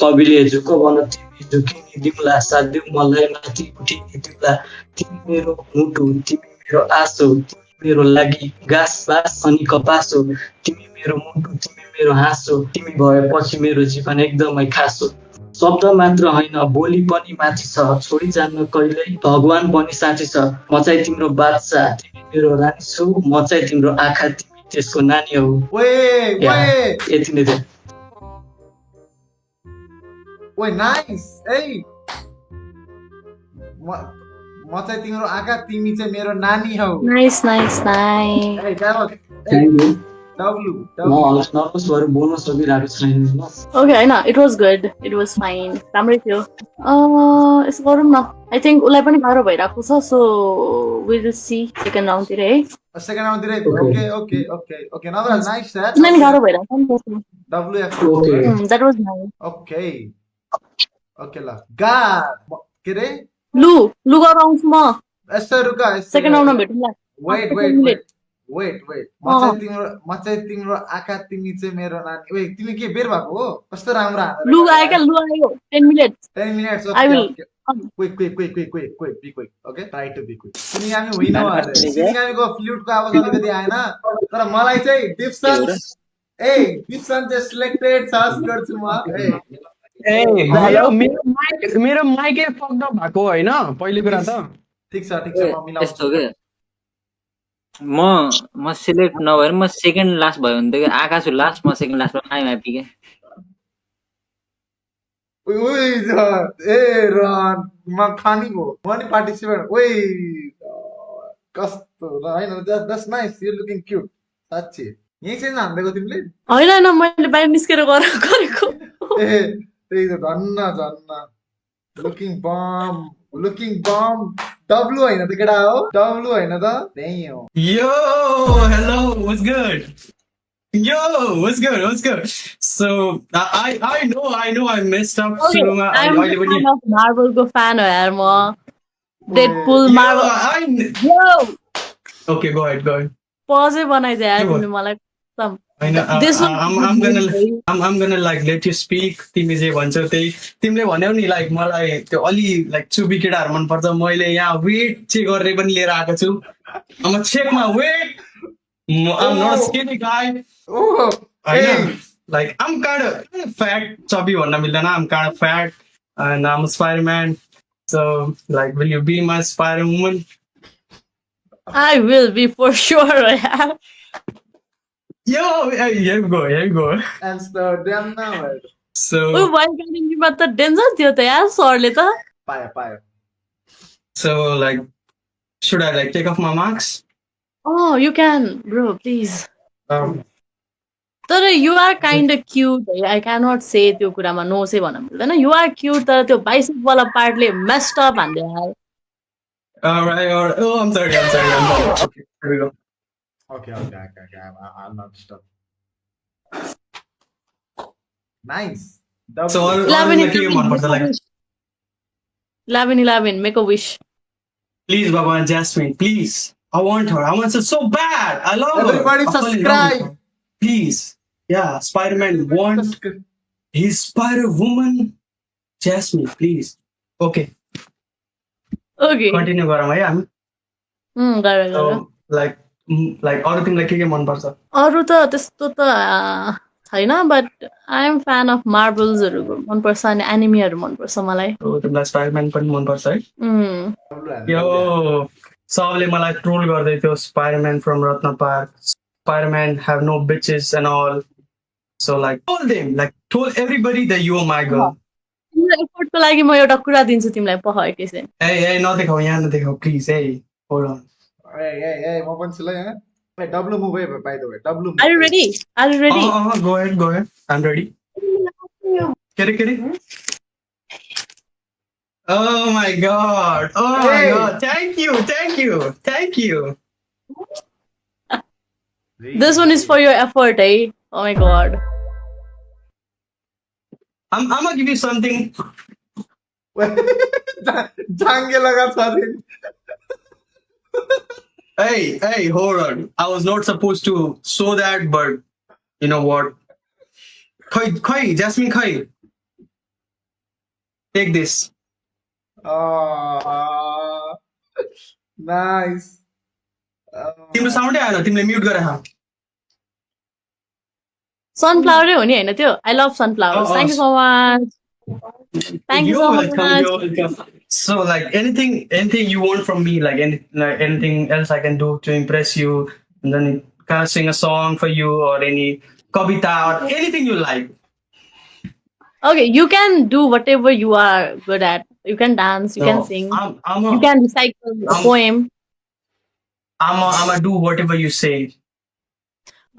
कविले झुक भन तिमी झुकिनी दिउला साथ देऊ मलाई माथि उठिनी दिउला तिमी मेरो मुटु तिमी मेरो आँसो तिमी मेरो लागि घाँस बाँस अनि कपास हो तिमी मेरो मुटु तिमी मेरो हाँसो तिमी भएपछि मेरो जीवन एकदमै खासो शब्द मात्र होइन बोली पनि माथि छ छोडी जान्न कहिल्यै भगवान पनि साथी छ म चाहिँ तिम्रो बादशाह तिमी मेरो रानी छौ म चाहिँ तिम्रो आँखा तिमी त्यसको नानी हो यति नै थियो ओए नाइस ए म चाहिँ तिम्रो आँखा तिमी चाहिँ मेरो नानी हौ nice A thank you W म नर्भस भएर बोल्न सकिरहेको छैन ओके होइन it was good it was fine राम्रै थियो यसो गरौँ न आई थिङ्क उसलाई पनि गाह्रो भइरहेको छ सो विल सी सेकेन्ड राउन्डतिर है सेकेन्ड राउन्डतिर ओके नभए नाइस द्याट उसलाई नि गाह्रो भइरहेको छ नि WF okay that was nice okay ल गाड के रे लु गराउँछु म यस्तो रुका सेकेन्ड राउन्डमा भेटौँला वेट म चाहिँ तिम्रो आँखा तिमी चाहिँ मेरो नानी ओए तिमी के बेर भएको हो कस्तो राम्रो लु आयो 10 minutes 10 minutes I will quick okay try to be quick सिनिगामी होइन अरे सिनिगामीको फ्लुटको आवाज अलिकति आएन तर मलाई चाहिँ डिप्सन चाहिँ सिलेक्टेड छ गर्छु म मेरो माइकै फक्ड अप भएको होइन पहिले कुरा त ठिक छ म मिलाउँछु यस्तो के म सिलेक्ट नभएर म सेकेन्ड लास्ट भयो भने त आकाश लास्ट म सेकेन्ड लास्टमा आइम ह्याप्पी के म खानी हो म नि पार्टिसिपेट कस्तो होइन that's nice you looking cute साच्चै यही चाहिँ हान्देको तिमीले होइन मैले बाहिर निस्केर गरेको त्यही त झन्न लुकिङ बम W होइन त केटा हो W होइन त त्यही हो Yo, hello, what's good? Yo, what's good? So I know I messed up. Okay, I'm a fan of Marvel-को fan हो यार म Deadpool Marvel Okay, go ahead. पजै बनाइदे यार तिमीले मलाई I know. I'm gonna like let you speak. तिमी जे भन्छौ त्यही तिमीले भन्यौ नि लाइक मलाई त्यो अलि लाइक चुबी केटाहरू मन पर्छ मैले यहाँ वेट चेक गरेर पनि लिएर आएको छु I'm check my weight. I'm not a skinny guy. Like I'm kind of fat, chubby भन्न मिल्दैन. I'm kind of fat and I'm a Spider-Man. So like will you be my Spider-Woman? I will be for sure यार Yo, here we go. And so damn now. So voice गाइडिङमा त danger थियो त यार सरले त पायो. So like should I like take off my marks? Oh, you can, bro, please. तर you are kind of cute. I cannot say त्यो कुरामा नो से भन्न मिल्दैन. You are cute तर त्यो बाइसेप वाला पार्टले messed up हान्दियो यार. Alright. Oh, I'm sorry. Okay, here we go. Okay. I'll not stop. Nice. So all the मन पर्छ like 11, make a wish. please Baba and Jasmine, please. I want her. I want her so bad. I love her. Everybody I fall in love with subscribe. her. Please. Yeah, Spider-Man want his Spider-Woman. Jasmine, please. Okay. Okay. Continue गरौँ है हामी. गर So like अरु तिमीलाई के मन पर्छ? अरु त त्यस्तो त छैन but I am fan of मार्बल्सहरु मन पर्छ अनि एनिमीहरु मन पर्छ मलाई. तिमीलाई स्पाइडरम्यान पनि मन पर्छ है? यो सबले मलाई ट्रोल गर्दै थियो Spider-Man from Ratna park. Spider-Man have no bitches and all. So like told them, like told everybody that you are my girl. तिम्रो एफर्टको लागि म एउटा कुरा दिन्छु तिमीलाई पह एकैछिन. Hey, नदेखाऊ यहाँ नदेखाऊ please. Hey, hold on. Hey, म पनि छु ल यहाँ. Wait, W move, by the way. W move. Are you ready? Are you ready? Go ahead. I'm ready. Get it. Oh my god. Hey. Thank you. This one is for your effort, eh? Oh my god. I'm gonna give you something. Jange laga cha रे. Hey, hold on. I was not supposed to show that, but you know what? Khai, Jasmine, khai. Take this. Nice. तिम्रो साउन्डै आएन, तिमीले mute गरे हा. सनफ्लावरै हो नि हैन त्यो? I love sunflowers. Thank you so much. Thank you so much. You're welcome. So like anything you want from me, like anything else I can do to impress you, and then kind of sing a song for you or any kavita or anything you like. Okay, you can do whatever you are good at. You can dance, you can sing, you can recycle a poem. I'm gonna do whatever you say.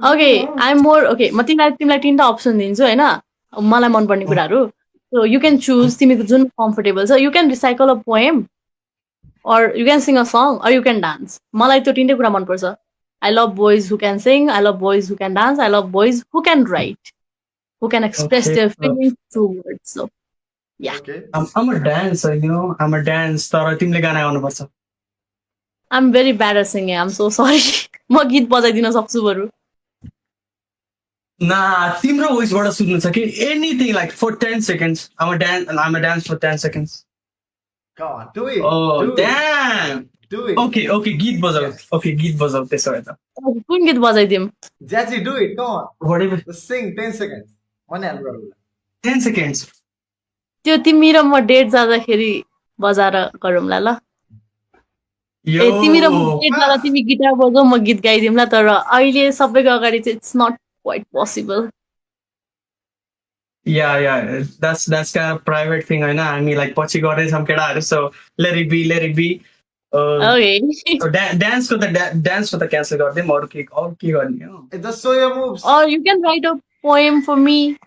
Okay, I'm more okay. म तिमीलाई तीनटा option दिन्छु हैन मलाई मन पर्ने कुराहरु. So you can choose तिमीको जुन comfortable छ. You can recycle a poem or you can sing a song or you can dance. मलाई त्यो तीनटै कुरा मन पर्छ. I love boys who can sing, I love boys who can dance, I love boys who can write, who can express their feelings through words. So yeah. Okay. I'm a dancer, you know. I'm a dance. तर तिमीले गाना गाउनु पर्छ. I'm very bad at singing. I'm so sorry. म गीत बजाइदिन सक्छु बरु. Nah, तिम्रो voiceबाट सुन्नु छ कि anything like for 10 seconds. I'm a dance for 10 seconds. Come on, do it. Oh, do damn. It. Do it. Okay, गीत बजाऊ. Okay, गीत बजाऊ त्यसो भए त. कुन गीत बजाइदिम? Jazzy, do it. Come on. Whatever. Just sing 10 seconds. Mane help गरौला. 10 seconds. त्यो तिमी र म डेट जाँदाखेरि बजाएर गरौँला ल. Yo. तिमी र म डेट जाँदा तिमी गिटार बजाऊ म गीत गाइदिउँला तर अहिले सबैको अगाडि चाहिँ it's not quite possible. Yeah. That's kind of private thing, हैन? हामी like पछि गर्ने छम केटाहरु, so let it be. Okay. So dance को त cancel गर्दिम अरु के गर्ने हो? Just show your moves. Or you can write a poem for me.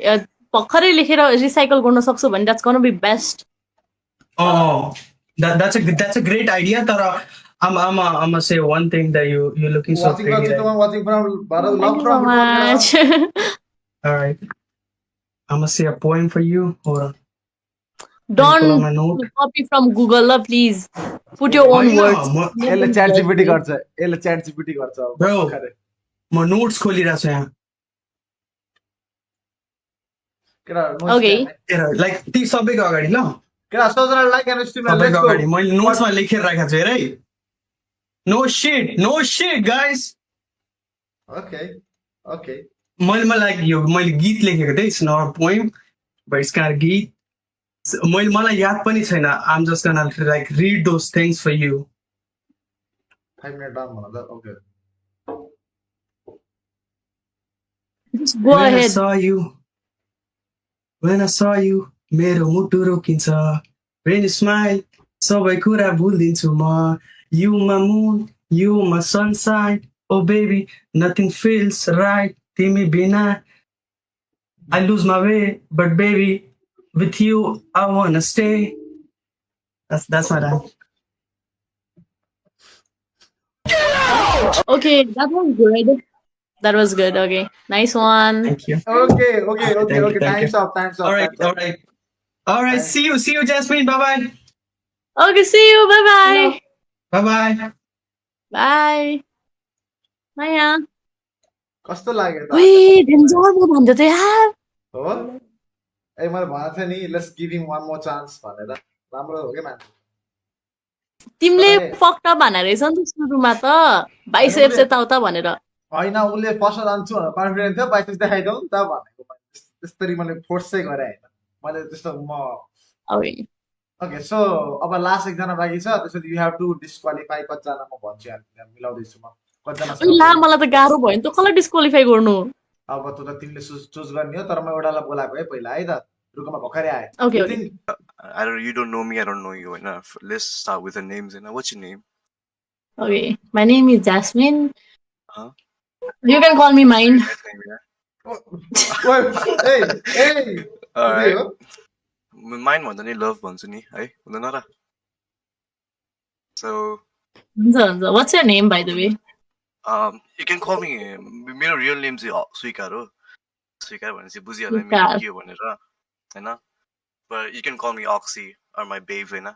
भर्खरै लेखेर रिसाइकल गर्न सक्छु भने that's going to be best. Oh, that's a great idea. Tara, I'm gonna say one thing that you're looking so Watching pretty. watching from Bharat Thank love you so from much. All right, I'm gonna say a poem for you. Hold on. Don't copy from Google, please. Put your own words. यसले chat GPT गर्छ. Bro, म notes खोलिरहेको छु यहाँ. Okay. Like ती सबैको अगाडि ल. केटा सोच्न लाइक एन्ड स्ट्रिम सबैको लेट्स अगाडि गो. मैले नोट्समा लेखेर राखेको छु हेर है. No shit, guys. Okay. मैले गीत लेखेको थिएँ. It's not a poem, but it's kind of गीत. मलाई याद पनि छैन. I'm just gonna like read those things for you. 5 minutes down भन्दा okay. Just go ahead. When I saw you, मेरो मुटु रोकिन्छ. When you smile, सबै कुरा भुलिन्छु म. You my moon, you my sunshine. Oh baby, nothing feels right. तिमी बिना I lose my way, but baby, with you I wanna stay. That's my rhyme. Okay, that was good. That was good. Okay, nice one. Thank you. Okay. Thank you. Time's up. All right. See you, Jasmine. Bye. Okay, see you. Bye. Bye. Bye. Maya. कस्तो लाग्यो त? Wait, enjoy me भन्दै थियो यार. हो? ए मैले भनेको थिएँ नि let's give him one more chance भनेर. राम्रो हो के मान्छे. तिमीले फक्ट भने रहेछ नि त सुरुमा त बाइसेप्स यताउता भनेर. होइन उसले फर्स्टमा जान्छु भनेर कन्फिडेन्ट थियो बाइसेप्स देखाइदेऊ नि त भनेको मैले. त्यसरी मैले फोर्सै गरे हैन. मैले त्यस्तो ओके सो अब लास्ट एकजना बाँकी छ त्यसपछि यु हेभ टु डिस्क्वालिफाई कतिजना म भन्छु यहाँ मिलाउँदैछु म कतिजना ला मलाई त गाह्रो भयो नि त कसलाई डिस्क्वालिफाई गर्नु अब त तिमीले चुज गर्ने हो तर म एउटालाई बोलाएको है पहिला है त रुकमा भर्खरै आए Okay. You don't know me, I don't know you enough. Let's start with the names. What's your name? Okay, my name is Jasmine. You can call me mine. Alright. Mine भन्दा नि love भन्छु नि है हुँदैन र so What's your name, by the way? you can call me मेरो real name चाहिँ स्वीकार हो स्वीकार भनेपछि बुझिहाल्नु मेरो के हो भनेर हैन but you can call me Oxy or my babe हैन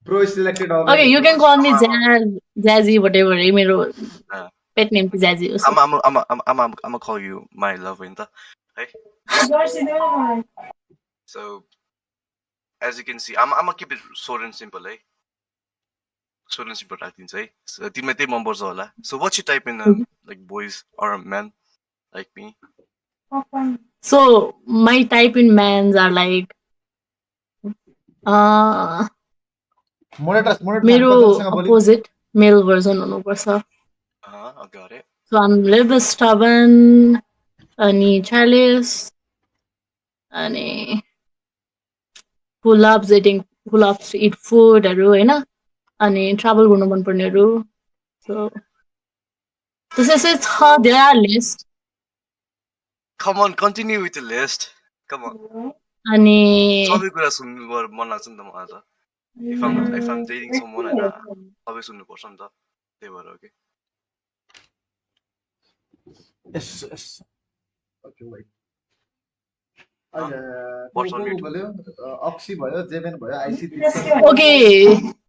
Bro is selected already. Okay, you can call me Jazzy, whatever. मेरो pet name is Jazzy. I'm gonna call you my love हैन त है so as you can see I'm gonna keep it short and simple है short and simple राखिदिन्छ है so तिमीलाई त्यही मन पर्छ होला so what's your type in like boys or a man like me So my type in mans are like मेरो opposite male version हुनुपर्छ. I got it. So I'm a little bit stubborn, अनि childish, अनि who loves to eat food हरू हैन अनि travel गर्नु मन पर्नेहरू. So this is how their list. Come on, continue with the list. Come on. अनि सबै कुरा सुन्नु मन लाग्छ नि त मलाई त if I'm dating someone हैन सबै सुन्नु पर्छ नि त त्यही भएर हो के Yes. Okay, wait. What's on mute? Oxy भयो, Jeven भयो, IC. Okay,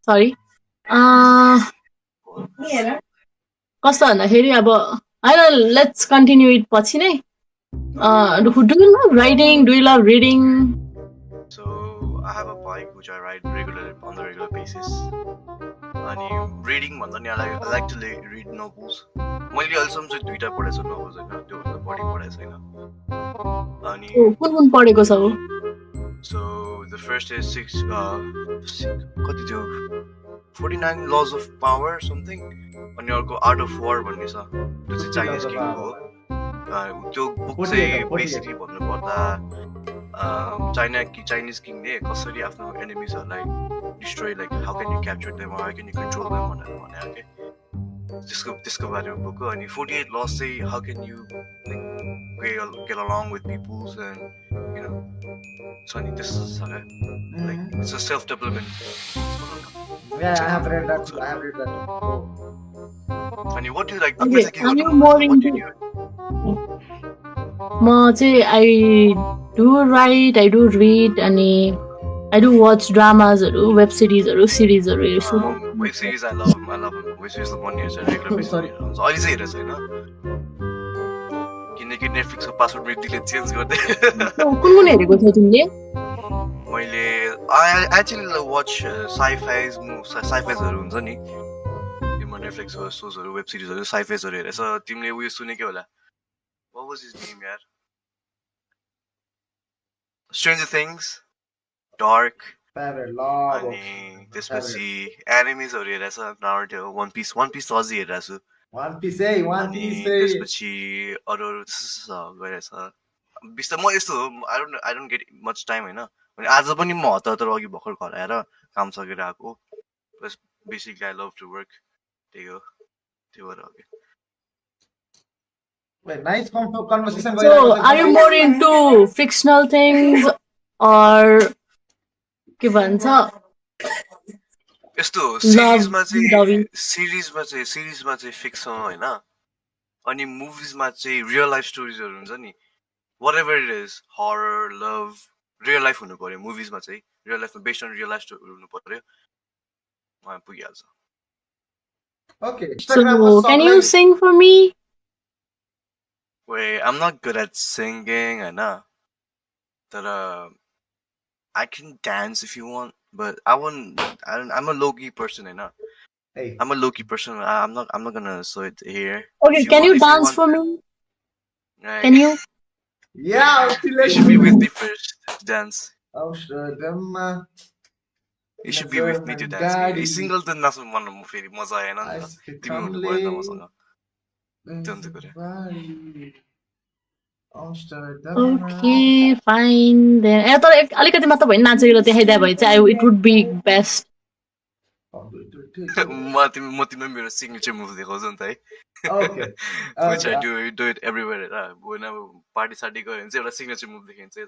sorry. कस्तो भन्दाखेरि अब होइन let's continue it पछि नै. Do you love writing? Do you love reading? So I have a bike which I ride regularly on a regular basis. And reading भन्दा नि I like to read novels. मैले अहिलेसम्म चाहिँ दुईटा पढेको छु novels हैन त्यो भन्दा बढी पढेको छैन. अनि कुन पढेको छ हो? So the first is 6 कति थियो 49 laws of power something अनि अर्को art of war भन्ने छ त्यो चाहिँ चाइनिज किङ हो. त्यो बुक चाहिँ बेसिकली भन्नु पर्दा चाइनिज किङले कसरी आफ्नो एनिमिजहरुलाई destroy like how can you capture them how can you control them भनेर भने के त्यसको बारेमा बुक हो. अनि 48 लज चाहिँ how can you like get along with peoples and you know so अनि त्यस्तो छ like it's a self development. Yeah, I have read that. अनि what do you like? Okay, are you more into? म चाहिँ I do write, I do read, अनि I do watch dramasहरू, web seriesहरू, सिरिजहरू हेर्छु. Web series I love them. Web series the one हेर्छ regular बेसिसमा हेर्छ. अहिले चाहिँ हेरेको छैन. किनकि नेटफ्लिक्सको पासवर्ड मृत्युले चेन्ज गर्दै. कुन हेरेको थियौ तिमीले? मैले I actually watch sci-fi'sहरू हुन्छ नि. तिम्रो नेटफ्लिक्सको सोजहरू, वेब सिरिजहरू, sci-fi'sहरू हेरेछ. तिमीले उयो सुनेकै होला. What was his name यार? Stranger Things, Dark, अनि त्यसपछि एनिमीजहरू हेरेछ नारुतो, One Piece त अझै हेरेको छु. One Piece. त्यसपछि अरू गइरहेछ. बिस्तारै म यस्तो हो I don't get much time हैन. अनि आज पनि म हतार अघि भर्खर घर आएर काम सकेर आएको. Plus basically I love to work. त्यही हो. त्यो भएर okay. Wait, nice conversation. So, are you more into fictional things or के भन्छ? यस्तो सिरिजमा चाहिँ फिक्सन हैन अनि मुभिजमा चाहिँ रियल लाइफ स्टोरीजहरु हुन्छ नि whatever it is horror love real life हुनु पर्यो मुभिजमा चाहिँ रियल लाइफमा based on real life story हुनु पर्यो म पुगिहाल्छ. Okay. So, can you sing for me? Wait, I'm not good at singing हैन तर I can dance if you want, but I'm a low-key person, हैन. Hey. I'm a low-key person. I'm not gonna show it here. Okay, can you dance for me? Right. Can you? Yeah, you should be with me first to dance. Oh, sure. You should be with me to dance. You single to nasu man mo feri maza aena ni ta. Timi hunnu paryo maसँग. त्यही कुरा. Okay, fine then. तर अलिकति मात्र भयो नाचेर देखाइदिए भए चाहिँ it would be best. म तिमीलाई मेरो सिग्नेचर मुभ देखाउँछु नि त है Okay. which I Okay. do it everywhere होइन पार्टी सार्टी गयो भने चाहिँ एउटा सिग्नेचर मुभ देखाइन्छ है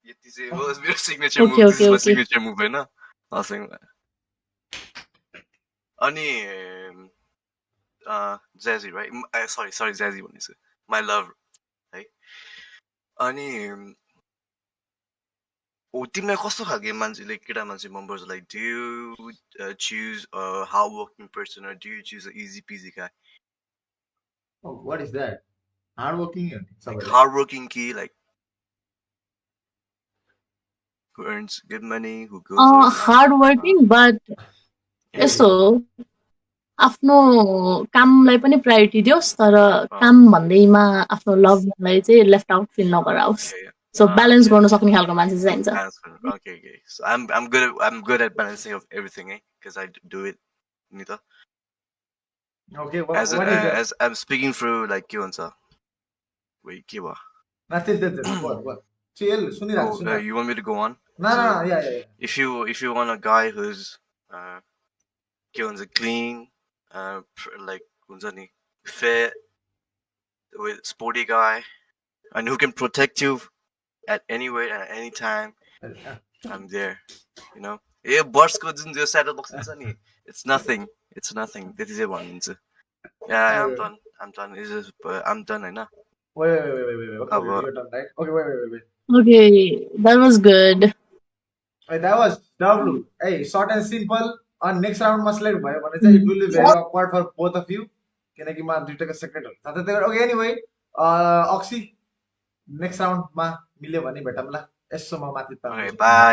यति चाहिँ हो मेरो signature move this is my signature move होइन हँसेङ अनि ज्याजी राइट सरी ज्याजी भनेछु माई लभ है अनि तिमीलाई कस्तो खालको मान्छेले केटा मान्छे मनपर्छ like do you choose hard working person or do you choose an easy peasy guy? Oh, what is that? Hardworking. Like hardworking key, like who earns good money, who goes hardworking, but यस्तो आफ्नो कामलाई पनि priority दियोस् तर काम भन्दैमा आफ्नो लभलाई चाहिँ लेफ्ट आउट फिल नगराओस् सो ब्यालेन्स गर्न सक्ने खालको मान्छे चाहिँ चाहिन्छ Okay. So I'm good at balancing of everything, because I do it, Nita. Okay. As I'm speaking through like के भन्छ wait के भयो What? Chill. सुनिरहेको you want me to go on? No. Yeah. If you want a guy who's के भन्छ clean, like हुन्छ नि fit, with sporty guy, and who can protect you at anywhere and at any time, I'm there. You know? Yeah, boss ko jun jo set box हुन्छ नि it's nothing. That is one. Yeah, I'm done. I'm done, right now. Wait. Okay, you're done, right? Okay, wait. Okay, that was good. Hey, that was W. Hey, short and simple. On next round, must let by one. It will be very awkward for both of you. Can I give my take a second? Okay, anyway, Oxy. Next round, ma mile bhani bhetamla. Yeso ma mati ta. Okay,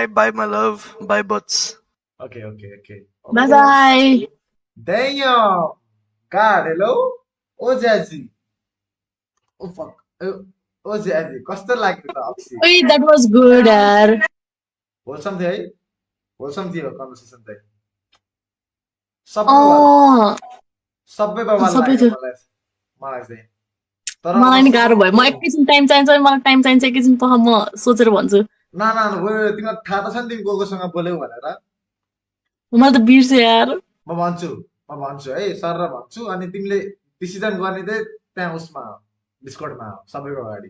bye, my love. Bye, butts. Okay. Bye. Damn. God, hello. Oh, Jazzy. Oh, fuck. Oh, Jazzy. Costa like the Oxy. Wait, that was good, yaar. Wholesome थियो conversation चाहिँ सबै थियो मलाई चाहिँ मलाई नि गाह्रो भयो म एकैछिन टाइम चाहिन्छ मलाई टाइम चाहिन्छ एकैछिन पख म सोचेर भन्छु ना तिमीलाई थाहा त छ नि तिमी कोसँग बोल्यौ भनेर मलाई त बिर्छ यार म भन्छु है सर र भन्छु अनि तिमीले डिसिजन गर्ने चाहिँ त्यहाँ उसमा डिस्कर्डमा सबैको अगाडि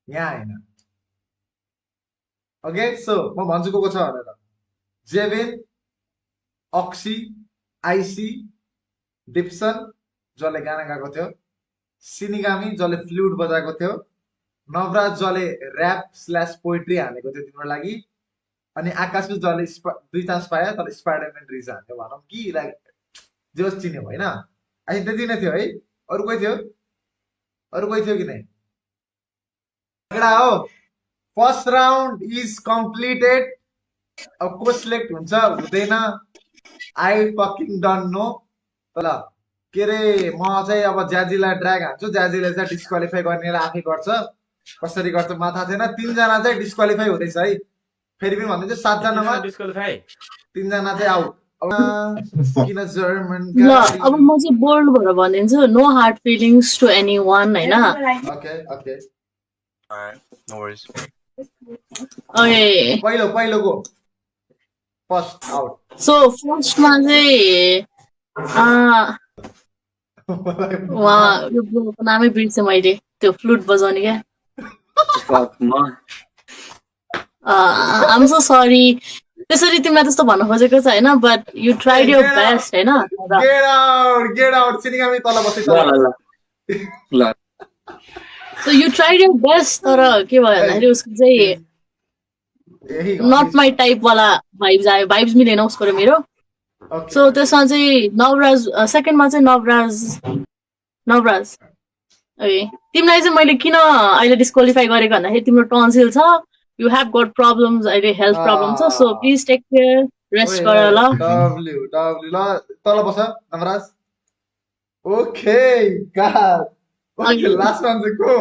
यहाँ हैन ओके सो म भन्छु को छ भनेर जेवेन अक्सी आइसी डिप्सन जसले गाना गाएको थियो सिनिगामी जसले फ्लुट बजाएको थियो नवराज जसले ऱ्याप / पोइट्री हानेको थियो तिम्रो लागि अनि आकाश जसले 2 चान्स पायो तर स्पाइडरम्यान रिज हान्यो भनौँ कि लाइक जे होस् चिन्यो होइन आई त्यति नै थियो है अरु कोही थियो कि नै झगडा हो फर्स्ट राउन्ड इज कम्प्लिटेड अब को सिलेक्ट हुन्छ हुँदैन आई फकिङ डोन्ट नो ल के रे म चाहिँ अब ज्याजीलाई ड्र्याग हान्छु ज्याजीले चाहिँ डिस्क्वालिफाई गर्नेलाई आफै गर्छ कसरी गर्छ मलाई थाहा छैन 3 जना चाहिँ डिस्क्वालिफाई हुँदैछ है फेरि पनि भन्दैछु 7 जनामा डिस्क्वालिफाई 3 जना चाहिँ आउट किन जर्मन ल अब म चाहिँ बोल्ड भएर भनिदिन्छु no hard feelings to anyone हैन okay Alright, no worries. Okay पहिलो गो फर्स्ट आउट सो फर्स्टमा चाहिँ उहाँको नामै बिर्सेँ मैले त्यो फ्लुट बजाउने क्या आम सो सरी त्यसरी तिमीलाई त्यस्तो भन्न खोजेको छ होइन but you tried your best होइन गेट आउट सिनिगामी तल बस्दै ल so you tried your best तर के भयो भन्दाखेरि उसको चाहिँ नट माई टाइप वाला भाइब्स आयो भाइब्स मिलेन उसको र मेरो सो त्यसमा चाहिँ नवराज सेकेन्डमा चाहिँ नवराज ओके तिमीलाई चाहिँ मैले किन अहिले डिस्क्वालिफाई गरेको भन्दाखेरि तिम्रो टन्सिल छ यु हेभ गट प्रब्लम्स अहिले हेल्थ प्रब्लम छ so please take care rest गर ल डब्ल्यु ल तल बस Nawaraj okay god okay last one चाहिँ को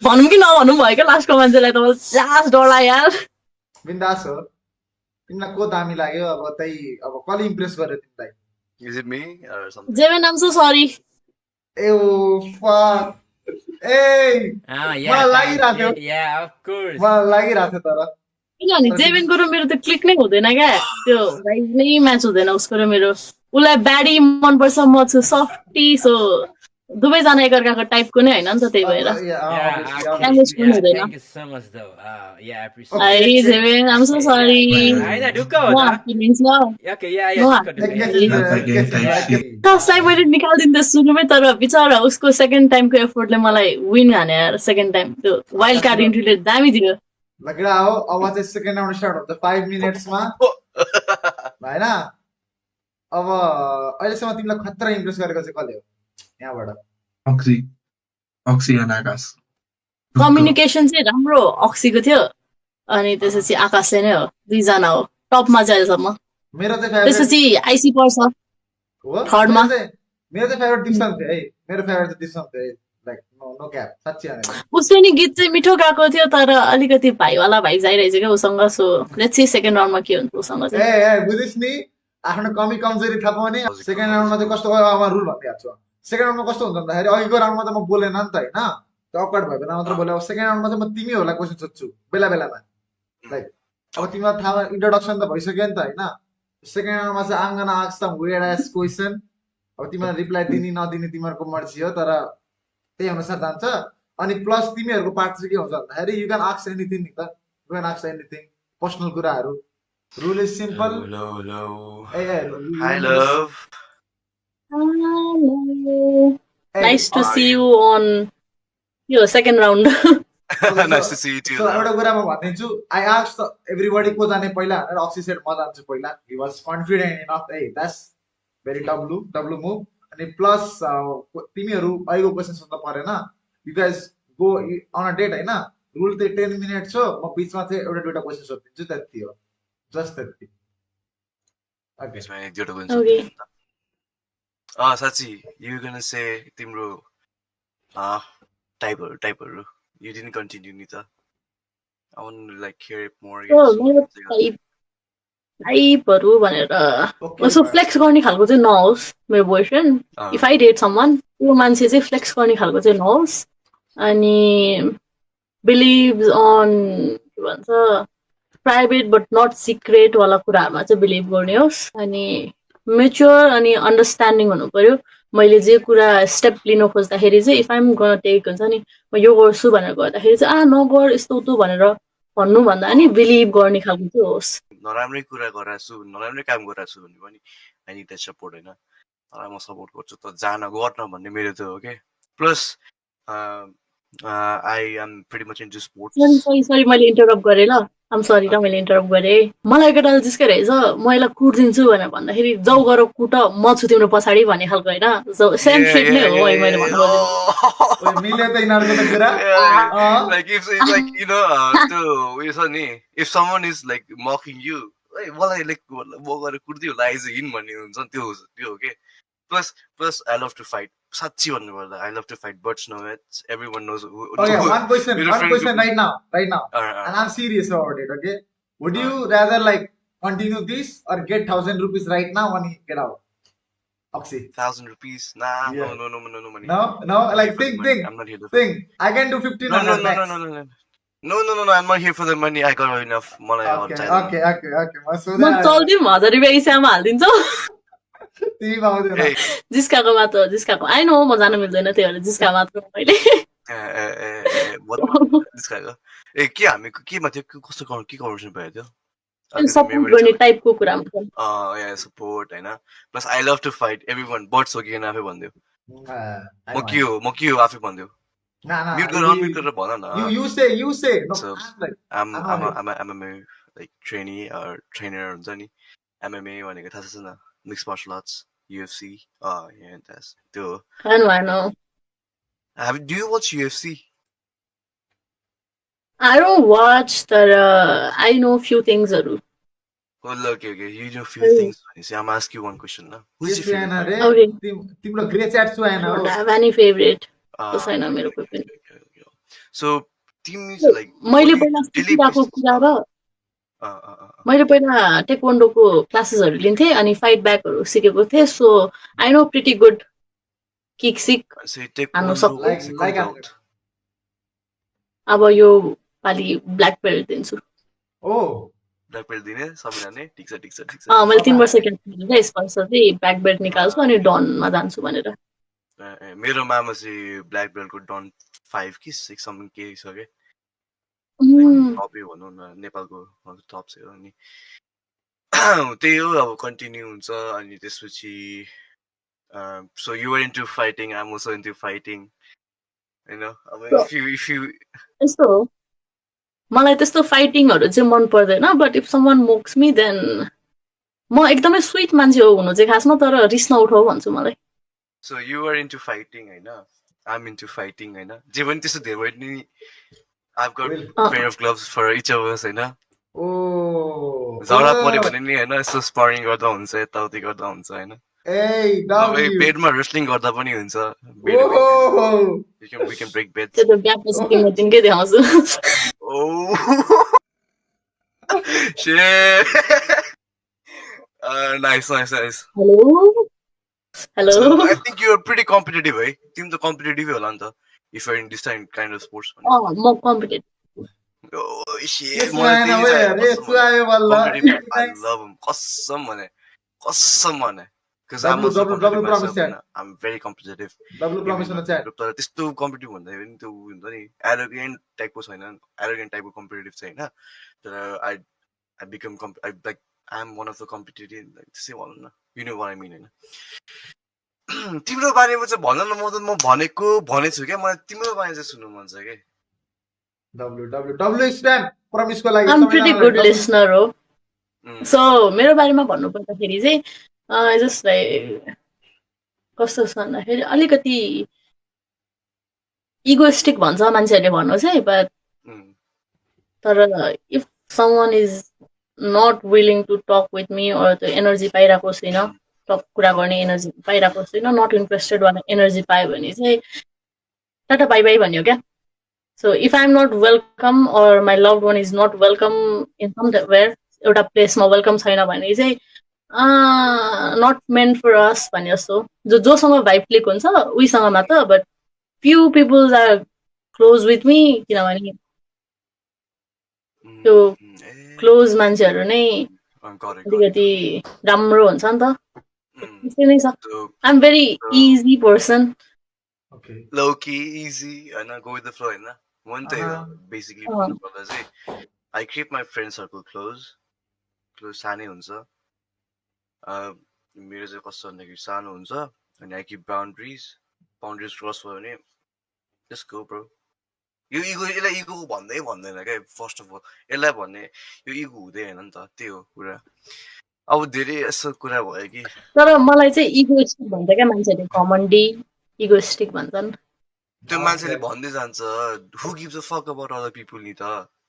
भनौँ कि नभनौँ भयो क्या लास्टको मान्छेलाई त लास्ट डर यार बिन्दास हो तिमीलाई को दामी लाग्यो अब त्यही अब कसले इम्प्रेस गर्यो तिमीलाई Is it me or something? Zeven I'm so sorry ए ओ फक ए Yeah, मलाई लागिरहेको थियो yeah, of course. मलाई लागिरहेको थियो तर किनभने जेभेनको र मेरो त क्लिक नै हुँदैन क्या त्यो भाइब नै म्याच हुँदैन उसको र मेरो उसलाई ब्याडी मनपर्छ म छु सफ्टी सो दुवैजना एकअर्काको टाइपको नै होइन नि त त्यही भएर obviously. पनि हुँदैन Thank you so much though. Yeah, I appreciate है it. जेभेन आम सो सरी होइन ढुक्क हो नो त फिलिङ्स ल Okay, yeah, No, yeah, ढुक्क ढुक्क, yeah. Once again, type shit. कसलाई मैले निकालिदिन्थेँ सुरुमै तर बिचरा उसको सेकेन्ड टाइमको एफोर्टले मलाई विन हाने यार सेकेन्ड टाइम त्यो वाइल्ड कार्ड इन्ट्रीले दामी दियो लगडा हो अब चाहिँ सेकेन्ड राउन्ड स्टार्ट हुन्छ 5 मिनट्समा होइन अब अहिलेसम्म तिमीलाई खतरा इम्प्रेस गरेको चाहिँ कसले हो यहाँबाट Oxy and Akash. कम्युनिकेसन चाहिँ राम्रो अक्सीको थियो अनि त्यसपछि आकाशले नै हो दुईजना हो टपमा चाहिँ अहिलेसम्म मेरो चाहिँ फेभरेट त्यसपछि आइसी पर्छ हो थर्डमा मेरो चाहिँ फेभरेट दिप्सन थियो है मेरो फेभरेट चाहिँ दिप्सन थियो लाइक नो क्याप साँच्ची भनेको उसको नि गीत चाहिँ मिठो गएको थियो तर अलिकति भाइवाला भाइ जाइरहेछ क्या उसँग सो लेट्स सी सेकेन्ड राउन्डमा के हुन्छ उसँग चाहिँ ए बुझिस् नि आफ्नो कमी कमजोरी थाहा पाउने सेकेन्ड राउन्डमा चाहिँ कस्तो अब रुल भनिदिइहाल्छु सेकेन्ड राउन्डमा कस्तो हुन्छ भन्दाखेरि अघिको राउन्डमा त म बोलेन नि त होइन त्यो अकवर्ड भयो बेला मात्र बोले अब सेकेन्ड राउन्डमा चाहिँ म तिमीहरूलाई क्वेसन सोध्छु बेला बेलामा लाइक अब तिमीलाई थाहा इन्ट्रोडक्सन त भइसक्यो नि त होइन सेकेन्ड राउन्डमा चाहिँ um gonna ask some weird ass question अब तिमीलाई रिप्लाई दिने नदिने तिमीहरूको मर्जी हो तर त्यही अनुसार जान्छ अनि प्लस तिमीहरूको पार्ट चाहिँ के हुन्छ भन्दाखेरि यु क्यान आस्क एनिथिङ नि त you can ask anything personal कुराहरू rule is simple Hi, love. Nice to see you on यो second round Nice to see you too. So, love. एउटा कुरा म भनिदिन्छु आई आस्क एभ्रीबडी को जाने पहिला भनेर अक्सी सेट म जान्छु पहिला he was confident enough ah that's very W move अनि प्लस तिमीहरू अहिलेको क्वेसन सोध्न परेन you guys go on a date होइन रुल चाहिँ 10 मिनट छ म बिचमा चाहिँ एउटा दुइटा क्वेसन सोधिदिन्छु त्यति हो जस्ट त्यति यसमा एक दुईवटा question ओके सोध्नु। साँच्ची यु गन से तिम्रो टाइपहरू यु डिडन्ट कन्टिन्यू नि त I want like here more मेरो टाइपहरू भनेर उसो फ्लेक्स गर्ने खालको चाहिँ नहोस् मेरो boyfriend if I date someone त्यो मान्छे चाहिँ फ्लेक्स गर्ने खालको चाहिँ नहोस् अनि बिलिभ अन के भन्छ प्राइभेट बट नट सिक्रेट वाला कुराहरूमा चाहिँ बिलिभ गर्ने होस् अनि मेच्योर अनि अन्डरस्ट्यान्डिङ हुनु पर्यो मैले जे कुरा स्टेप लिन खोज्दाखेरि चाहिँ इफ आइम गर्न टेक हुन्छ नि म यो गर्छु भनेर गर्दाखेरि चाहिँ नगर यस्तो उस्तो भनेर भन्नुभन्दा नि बिलिभ गर्ने खालको चाहिँ होस् नराम्रै कुरा गराएको छु नराम्रै काम गराएको छु भने पनि आई निड द्याट सपोर्ट होइन म सपोर्ट गर्छु त जान गर्न भन्ने मेरो त हो के plus I am pretty much into sports sorry मैले इन्टरप्ट गरेँ ल आम सरी ल मैले इन्टरप्ट गरेँ मलाई केटाले जिस्कै रहेछ म यसलाई कुट्दिन्छु भनेर भन्दाखेरि जाउ गर कुट म छु तिम्रो पछाडि भन्ने खालको होइन सेम सेट नै हो है मैले भन्नु मिल्यो त यिनीहरूको त कुरा like if it's like you know त्यो उयो छ नि if someone is like mocking you मलाई लाइक म गएर कुर्दै होला आइज हिन भन्ने हुन्छ नि त्यो हो के plus I love to fight साच्ची भन्नुपर्दा I love to fight buts no it's everyone knows Okay, one question right now. And I'm serious about it, okay? Would you rather like continue this or get 1,000 rupees right now when you get out? Oxy. 1,000 rupees? Nah, Yeah. no money. No, like I'm here for the think. money. I'm not here to Think. I can do 1,500 max. No, I'm not here for the money. I got enough money outside. Okay. म चल्दिउँ 1000 रुपियाँ इसामा हालिदिन्छु तिमी पाउँदैन Hey, जिस्काको मात्र जिस्काको I know म जानु मिल्दैन त्यही भएर जिस्का मात्र मैले what this guy? ए के हामीको केमा थियो कस्तो के कन्भर्सेसन भयो त्यो सपोर्ट गर्ने टाइपको कुरा हुन्छ या सपोर्ट हैन plus I love to fight everyone buts हो कि आफै भन्दियो म के हो आफै भन्दियो म्युट गरेर अनम्युट गरेर भन न You say. No, So, I'm like, I'm a MMA like trainee or trainer हुन्छ नि MMA भनेको थाहा छ न mix martial arts UFC yeah that's त्यो I know. do you watch UFC? I don't watch but I know few things Well, okay, you know few things. See, I'm asking you one question now. Who's your favorite? Okay. तिम्रो grey chat छु I हैन don't have any favorite. fighter? छैन मेरो कोही पनि So, team is like मैले पहिला सिकिरहेको कुरा र मैले पहिला टेक्वान्डोको क्लासेसहरू लिन्थेँ अनि फाइट ब्याकहरू सिकेको थिएँ so I know pretty good kick sick say take हान्नु one सक्छु look, second like out. अब यो पालि ब्ल्याक बेल्ट दिन्छु ओ ब्ल्याक बेल्ट दिने सबैजनाले ठिक छ ठिक छ ठिक छ मैले 3 वर्ष क्याप गरेर यसपालि चाहिँ ब्ल्याक बेल्ट निकाल्छु अनि डनमा जान्छु भनेर मेरो मामा चाहिँ ब्ल्याक बेल्टको डन 5 कि 6 सम्म केही छ के टपै भनौँ न नेपालको टप छ अनि त्यही हो अब कन्टिन्यू हुन्छ अनि त्यसपछि so you were into fighting, I'm also into fighting. You know, if you यस्तो हो मलाई त्यस्तो फाइटिङहरु चाहिँ मन पर्दैन but if someone mocks me then म एकदमै स्वीट मान्छे हो हुनु चाहिँ खासमा तर रिस नउठाऊ भन्छु मलाई so you were into fighting, हैन I'm into fighting, हैन जे पनि त्यस्तो धेरै नि I've got a pair of gloves for each of us, हैन झगडा पर्यो भने नि हैन यसो स्पारिङ गर्दा हुन्छ यताउति गर्दा हुन्छ हैन बेडमा रेस्लिङ गर्दा पनि हुन्छ we can break beds त्यो त ब्यापपछि तिम्रो दिनकै देखाउँछु shit nice hello so I think you're pretty competitive, है तिमी त competitive होला नि त if you're in this kind of sports म competitive oh shit I love him कसम भने because I'm very competitive तर त्यस्तो कम्पिटिटिभ भन्दा पनि त्यो हुन्छ नि एरोगेन्ट टाइपको छैन एरोगेन्ट टाइपको कम्पिटिटिभ चाहिँ हैन तर I become like I'm one of the competitive like त्यसै भनौँ न you know what I mean हैन तिम्रो बारेमा चाहिँ भन न म भनेको भनेछु क्या मलाई तिम्रो बारे चाहिँ सुन्नु मन छ के W stand promise को लागि I'm pretty good listener हो so मेरो बारेमा भन्नु पर्दाखेरि चाहिँ जस्ट लाइक कस्तो छ भन्दाखेरि अलिकति इगोइस्टिक भन्छ मान्छेहरूले भन्नुहोस् है बट तर if someone is not willing to talk with me or त्यो एनर्जी पाइरहेको छैन कुरा गर्ने एनर्जी पाइरहेको छैन नट इन्ट्रेस्टेड वाला एनर्जी पायो भने चाहिँ टाटा बाई बाई भन्यो क्या so if I am not welcome or my love one is not welcome in somewhere एउटा प्लेसमा वेलकम छैन भने चाहिँ नट मेन्ट फर अस भने जस्तो जोसँग भाइब क्लिक हुन्छ उहीसँग मात्र but few peoples are close with me किनभने त्यो क्लोज मान्छेहरू नै अलिकति राम्रो हुन्छ नि त त्यस्तै नै छ I am very easy person low key easy and go with the flow हैन one thing basically भन्नुपर्दा चाहिँ I keep my friend circle close सानै हुन्छ मेरो चाहिँ कस्तो भन्दाखेरि सानो हुन्छ अनि I keep boundaries cross भयो भने just go bro यो यसलाई इगो भन्दैन क्या फर्स्ट अफ अल यसलाई भन्ने यो इगो हुँदैन नि त त्यही हो कुरा अब धेरै यस्तो कुरा भयो कि तर मलाई चाहिँ इगोइस्टिक भन्छ क्या मान्छेले कमन्डी इगोइस्टिक भन्छन् त्यो मान्छेले भन्दै जान्छ who gives a fuck about other people नि त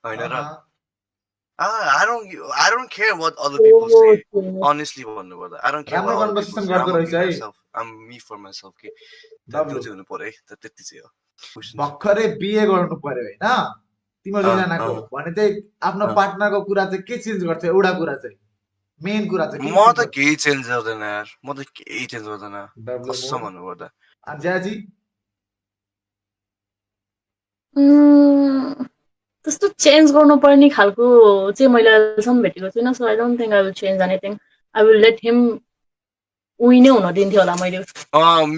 हैन र I don't care what other people say honestly भन्नुपर्दा I don't care what other people say I'm me for myself के त्यो चाहिँ हुनु पर्यो है त्यति चाहिँ हो भर्खरै बिए गर्नु पर्यो हैन तिम्रो दुईजनाको भने चाहिँ आफ्नो पार्टनरको कुरा चाहिँ के चेन्ज गर्छ एउटा कुरा चाहिँ मेन कुरा चाहिँ म त केही चेन्ज गर्दैन यार म त केही चेन्ज गर्दैन कसम भन्नुपर्दा अञ्जाजी त्यस्तो चेन्ज गर्नुपर्ने खालको चाहिँ मैले अहिलेसम्म भेटेको छुइनँ so I don't think I will change anything I will let him उही नै हुन दिन्थ्यो होला मैले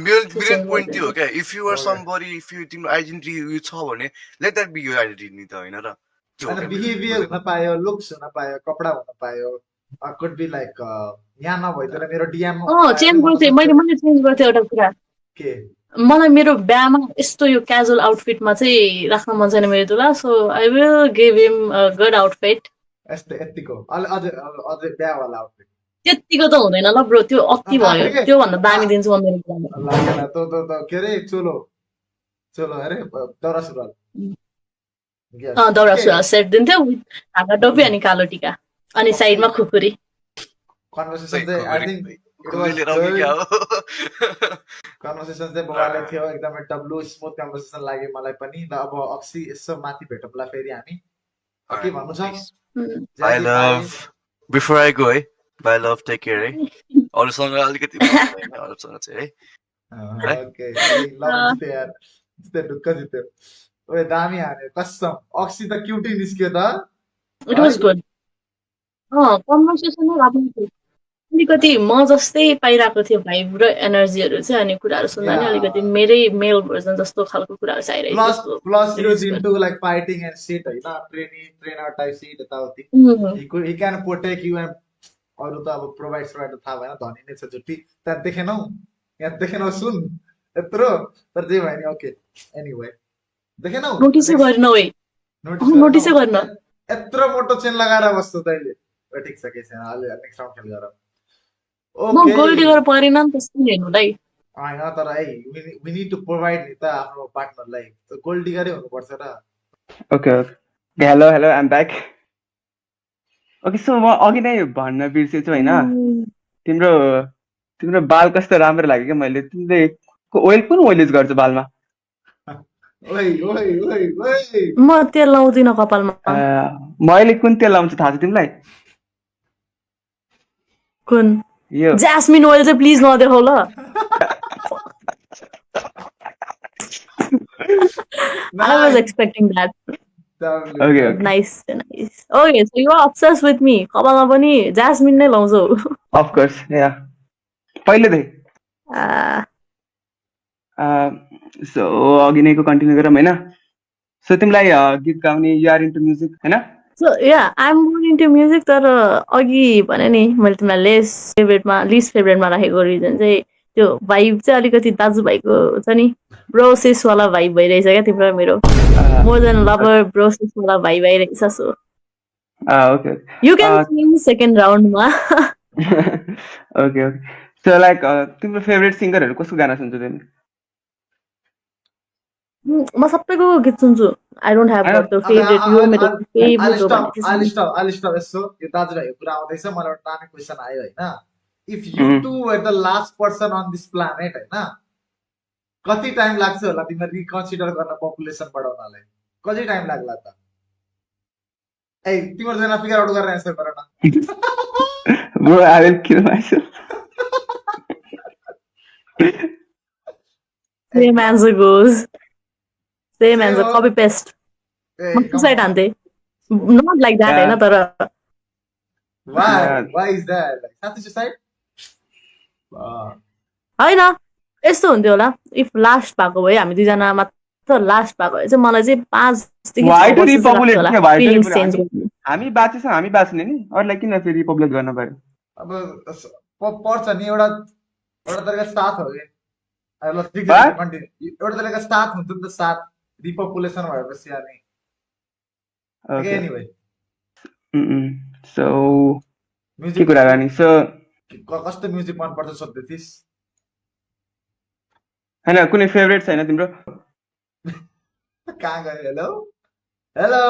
मेरो पोइन्ट त्यो हो क्या if you are somebody if you तिम्रो आइडेन्टिटी उयो छ भने let that be your identity नि त हैन र बिहेभियर हुन पायो लुक्स हुन पायो कपडा हुन पायो कुड बी लाइक यहाँ नभइदिएर मेरो डीएम चेन्ज गर्थे मैले चेन्ज गर्थे एउटा कुरा के मलाई मेरो बिहामा यस्तो यो क्याजुअल आउटफिटमा चाहिँ राख्न मन छैन मेरो दुला so I will give him a good outfit यतिको अझै बिहावाला आउटफिट त्यतिको त हुँदैन ल ब्रो त्यो अति भयो त्यो भन्दा दामी दिन्छु म मेरो लागेन त के अरे चोलो अरे दौरा सुरुवाल दौरा सुरुवाल सेट दिन्थ्यो ढाका टोपी अनि कालो टिका अनि साइडमा खुकुरी कन्भर्सेसन चाहिँ आई थिंक कन्भर्सेसन चाहिँ बवाले थियो एकदमै डब्लु स्मुथ कन्भर्सेसन लाग्यो मलाई पनि ल अब अक्सी यसो माथि भेटौँला फेरि हामी के भन्नु छ I love before I go I love take care है अरूसँग अलिकति अरूसँग चाहिँ है ओके लभ जित्यो यार जित्यो ढुक्क जित्यो ओए दामी हान्यो कसम अक्सी त क्युटी निस्क्यो त इट वाज गुड कन्भर्सेसन नै राम्रो थियो अलिकति म जस्तै पाइरहेको थियो भाइब र एनर्जीहरू चाहिँ अनि कुराहरू सुन्दा नि अलिकति मेरै मेल भर्जन जस्तो खालको कुराहरू चाहिँ आइरहेको प्लस थियो प्लस जस्तो use into like fighting and shit होइन ट्रेनर टाइप सिट यताउति he can protect you and अरू त अब प्रोभाइड थाहा भएन धनी नै छ जुट्टी त्यहाँ देखेनौ यहाँ देखेनौ सुन यत्रो तर जे भयो नि ओके एनीवे देखेनौ नोटिसै गरेन ओइ नोटिसै गरेन यत्रो मोटो चेन लगाएर बस्छु तैँले ठिक छ के छैन अहिले नेक्स्ट राउन्ड खेल गर म गोल्डी गरेर परेन नि त सुन हेर्नुलाई होइन तर है वी निड टु प्रोभाइड नि त आफ्नो पार्टनरलाई गोल्डी गरे हुनुपर्छ र okay hello hello I'm back okay so म अघि नै भन्न बिर्सेछु होइन तिम्रो तिम्रो बाल कस्तो राम्रो लाग्यो क्या मैले तिमीले ओइल कुन ओइल युज गर्छौ बालमा म तेल लाउँदिन कपालमा मैले कुन तेल लाउँछु थाहा छ तिमीलाई कुन यो ज्यास्मिन ओइल चाहिँ प्लिज नदेखाउ ल I was expecting that. Okay. Nice. Okay, so you are obsessed with me. कपालमा पनि ज्यास्मिन नै लाउँछौ Of course, yeah. पहिलेदेखि सो अघि नैको कन्टिन्यू गरौँ होइन सो तिमीलाई गीत गाउने यु आर इन्टु म्युजिक होइन So yeah, I'm more into music तर अघि भने नि मैले तिमीलाई लिस्ट फेभरेटमा राखेको रिजन चाहिँ त्यो भाइब चाहिँ अलिकति दाजुभाइको छ नि ब्रोसेस वाला भाइब भइरहेछ क्या तिम्रो मेरो मोर देन लभर ब्रोसेस वाला भाइब आइरहेछ so okay you can sing second राउन्डमा ओके ओके सो लाइक तिम्रो फेभरेट सिङ्गरहरू कसको गाना सुन्छौ तिमी म सबैको गीत सुन्छु I don't have the favourite यो मेरो फेभरेट हो अलिस्टप यसो यो दाजुभाइको कुरा आउँदैछ मलाई एउटा दामी क्वेसन आयो होइन if you two were the last person on this planet होइन कति टाइम लाग्छ होला तिमीलाई रिकन्सिडर गर्न पपुलेसन बढाउनलाई कति टाइम लाग्ला त ए तिम्रो जना फिगर आउट गरेर एन्सर गर न Bro, I will kill myself. Same answer goes. Same answer. Copy paste. Suicide ante. Not like that, Yeah. है ना तर. Why is that? Like suicide? होइन यस्तो हुन्थ्यो होला इफ लास्ट भएको भए हामी दुईजना मात्र लास्ट भएको भए चाहिँ मलाई चाहिँ 5 देखि 6 वर्ष लाग्थ्यो होला हामी बाँचेछौँ हामी बाँच्ने नि अरूलाई किन फेरि रिपब्लिक गर्न पर्यो अब पर्छ नि एउटा तरिका साथ हो कि एउटा तरिका साथ हुन्छ नि त साथ रिपपुलेसन भएपछि अनि एनीवे सो के कुरा गर्ने सो कस्तो म्युजिक मन पर्छ सोध्दै थिइस् हैन कुनै फेभरेट छैन तिम्रो कहाँ गयो हेलो हेलो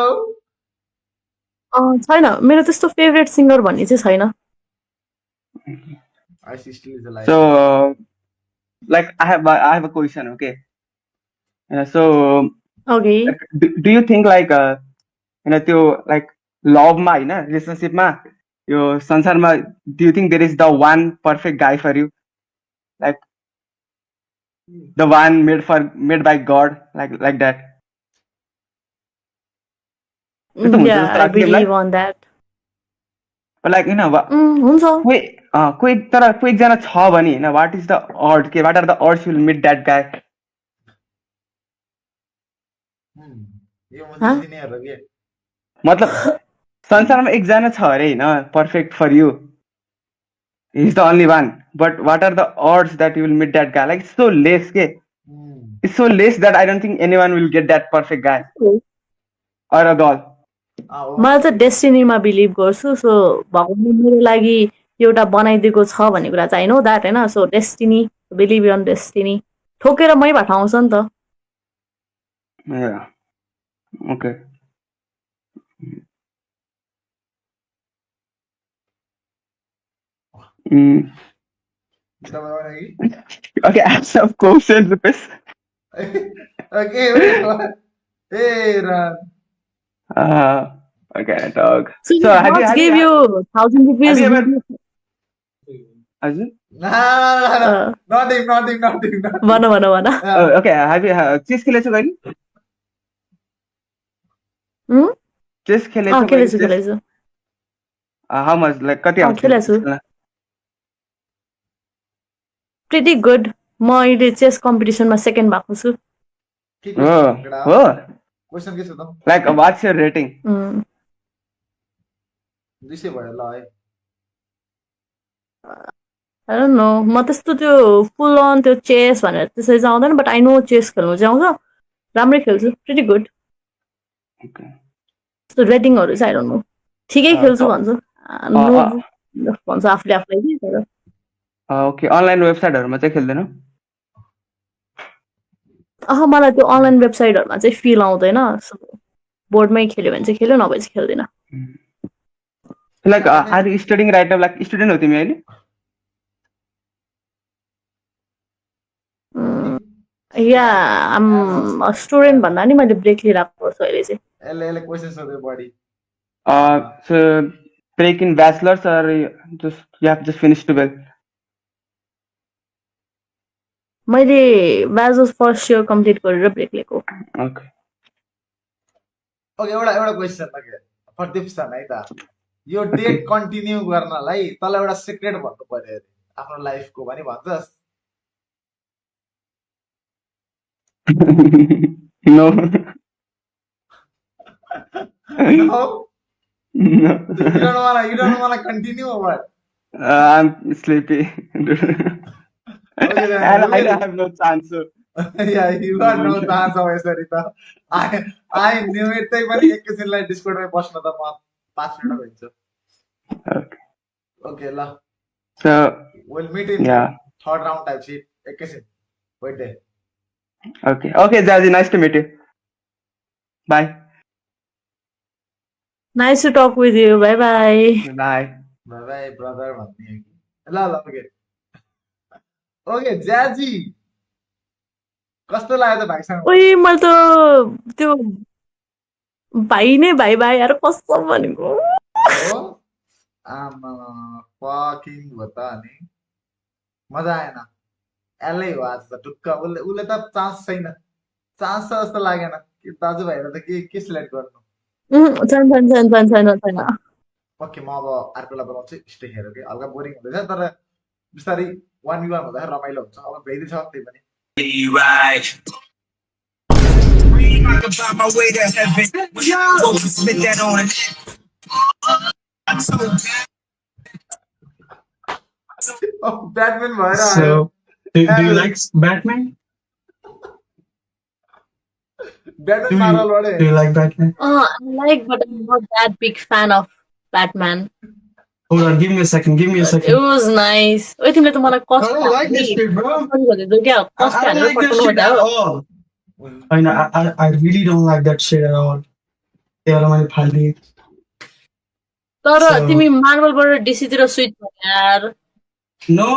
छैन मेरो त्यस्तो फेभरेट सिङ्गर भन्ने चाहिँ छैन So, like I have a question, okay? So, okay. Do you think like त्यो like love मा हैन relationship मा यो संसारमा do you think there is the one perfect guy for you? Like the one made by God, like that. Yeah, I believe on that. But like हुन्छ कोही एकजना छ भने हैन what are the odds you will meet that guy? मतलब संसारमा एकजना छ अरे हैन perfect for you. He is the only one. But what are the odds that you will meet that guy? Like it's so less, okay? It's so less that I don't think anyone will get that perfect guy or a girl. मलाई चाहिँ डेस्टिनीमा believe गर्छु so भगवानले मेरो लागि एउटा बनाइदिएको छ भन्ने कुरा चाहिँ आई नो द्याट हैन so destiny believe on destiny ठोकेर मै बाट आउँछ नि त okay Okay, I have some questions, Lupus. Okay, hey, Ran. Okay, dog. So have you give you 1,000 rupees? Has it? No, not him. Vana. Okay, have you chess खेलेछौ कहिले? Chess खेलेछौ? खेलेछु. How much? Like कति आउँछ? खेलेको छु pretty good म अहिले chess कम्पिटिसनमा second भएको छु के Oh, केटा oh. क्वेसन के छ त Like what's your rating? 200 भयो ल है I don't know म त्यस्तो त्यो फुल अन त्यो चेस भनेर त्यसरी चाहिँ आउँदैन बट आई नो चेस खेल्नु चाहिँ आउँछ राम्रै खेल्छु प्रिटी गुड Okay. त्यस्तो रेटिङहरू चाहिँ आई डोन्ट नो ठिकै खेल्छु भन्छ नो भन्छ आफूले आफूलाई कि तर Okay. Online वेबसाइटहरुमा चाहिँ खेल्दैनौ? मलाई त्यो अनलाइन वेबसाइटहरुमा चाहिँ फिल आउँदैन बोर्डमै खेल्यो भने चाहिँ खेल्यो नभए चाहिँ खेल्दिन Like are you studying right now? Like student हो तिमी अहिले? या आम स्टुडेन्ट भन्दा नि मैले ब्रेक लिइरहेको छु अहिले चाहिँ यसले क्वेसन सोध्यो body So break in bachelor's or you have just finished 12? मैले ब्याचलर्स फर्स्ट इयर कम्प्लिट गरेर ब्रेक लिएको Okay. ओके एउटा क्वेसन ओके प्रदीप सर है त यो डेट कन्टिन्यू गर्नलाई तँलाई एउटा सिक्रेट भन्नु पर्यो अरे आफ्नो लाइफको भनी भन्छस् No. No? No. You don't wanna continue or what? I'm sleepy. Okay, then, I have no chance. Yeah, you got no chance of Sarita. I knew it. But एकैछिनलाई डिस्कर्डमै बस्न त म 5 मिनेट हुन्छ Okay. Okay, ल So we'll meet in third round type sheet. एकैछिन wait there. okay. Okay, Zazi, nice to meet you. Bye. Nice to talk with you bye bye Bye. Bye bye brother भन्ने हो कि ल okay okay ज्याजी कस्तो लाग्यो त भाइसँग ओइ मैले त त्यो भाइ नै भाइ भाइ यार कस्तो भनेको हो आमा फकिङ हो त अनि मजा आएन एलै हो आज त ढुक्क उसले त चान्स छैन चान्स छ जस्तो लागेन कि दाजुभाइहरू त के सिलेक्ट गर्नु छैन ओके म अब अर्कोलाई बनाउँछु स्टे हेर कि हल्का बोरिङ हुँदैछ तर बिस्तारै 1v1 हुँदाखेरि रमाइलो हुन्छ अब भेइदै छ त्यही पनि ब्याटम्यान भएर आयो Do you like Batman? Batman Marvel बडे Do you like Batman? I like but I'm not that big fan of Batman. Hold on, give me a second. It was nice. Wait तिमीले त मलाई I don't like this shit, bro. I don't like that shit at all. I really don't like that shit at all. त्यही मैले फाल्दिए तर तिमी मार्वलबाट DC तिर switch भयो यार No.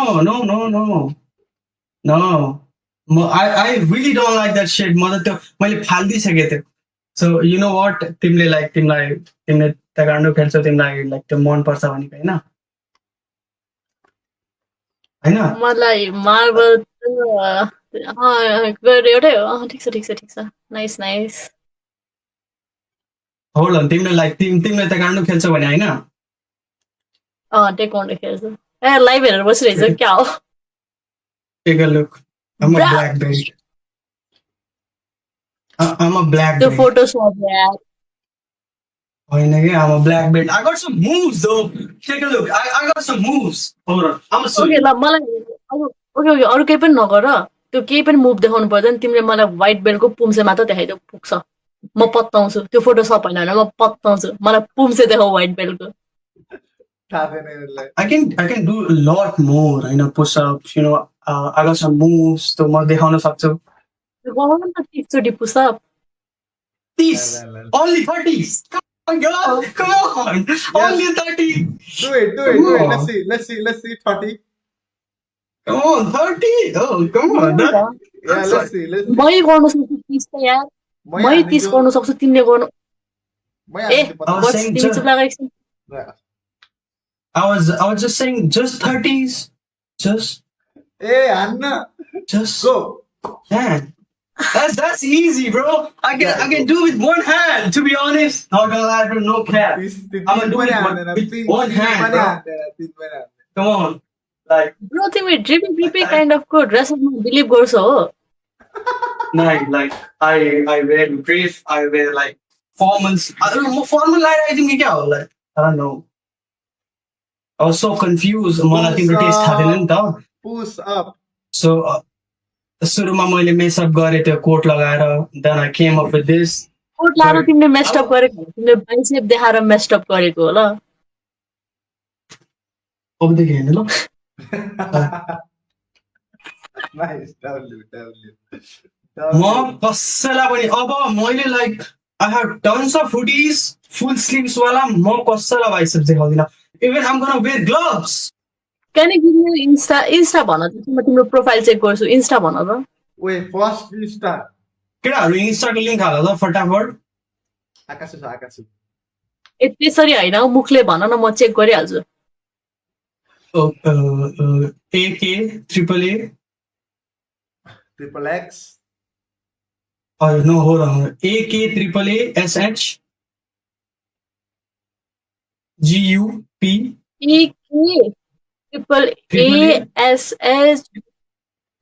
I really don't like that shit. म त त्यो मैले फाल्दिसके त्यो So you know what? तिमीले ताइक्वान्डो खेल्छौ तिमीलाई लाइक त्यो मन पर्छ भनेको हैन मलाई मार्वल एउटै हो ठिक छ नाइस Hold on, तिमीले ताइक्वान्डो खेल्छौ भने हैन टेक्वान्डो खेल्छु ए लाइभ हेरेर बसिरहेछ क्या हो Take a look. I'm a black belt. I'm a black त्यो belt. फोटोशॉप यार I'm a black belt. I got some moves though. Take a look. I got some moves. Hold on. I'm a okay ल मलाई okay अरु केही पनि नगर त्यो केही पनि मुभ देखाउनु पर्दैन तिमीले मलाई व्हाइट बेल्टको पुम्से मात्र देखाइदेऊ पुग्छ म पत्ताउँछु त्यो फोटोशप हैन भने म पत्ताउँछु मलाई पुम्से देखाऊ white बेल्टको I can do a lot more. Push-ups. I got some moves. So म देखाउन सक्छु. गर्नु त 30 चोटी pushup 30. Only 30. Come on. Only 30. Do it. Let's see 30. Come on, 30. Oh, come on. Yeah, let's see. मै गर्न सक्छु 30 त यार मै 30 गर्न सक्छु तिमीले गर्नु ए बस तिमी चुप लाग एकछिन I was just saying just 30s. Just Anna. Just go. Man. That's easy, bro. I can do with one hand, to be honest. Not gonna lie, bro, no cap. I'm gonna do it with one hand, bro. Come on. Like, bro तिमी ड्रिपे kind of को ड्रेसअपमा believe गर्छौ हो like I wear brief, I wear like formals. I don't know, formal light I think क्या हो like I don't know. I was so confused. मलाई तिम्रो test थाहा थिएन नि त. Push up. So सुरुमा मैले मेसअप गरेँ त्यो कोट लगाएर. Then I came up with this. Coat लाएर तिमीले मेस्टअप गरेको तिमीले बाइसेप देखाएर मेस्टअप गरेको हो ल अबदेखि हेर्नु ल. Nice. W. म कसैलाई पनि अब मैले like I have tons of hoodies, full sleeves वाला म कसैलाई बाइसेप्स देखाउँदिन. Even I'm gonna wear gloves. Can you give me insta भन त म तिम्रो प्रोफाइल चेक गर्छु इन्स्टा भन त Wait, first Insta. केटाहरू इन्स्टाको लिङ्क हाल ल फटाफट. Akasu. त्यसरी होइन मुखले भन न म चेक गरिहाल्छु AK triple A. Triple X. No, hold on. AK triple A SH GUP EK triple ASH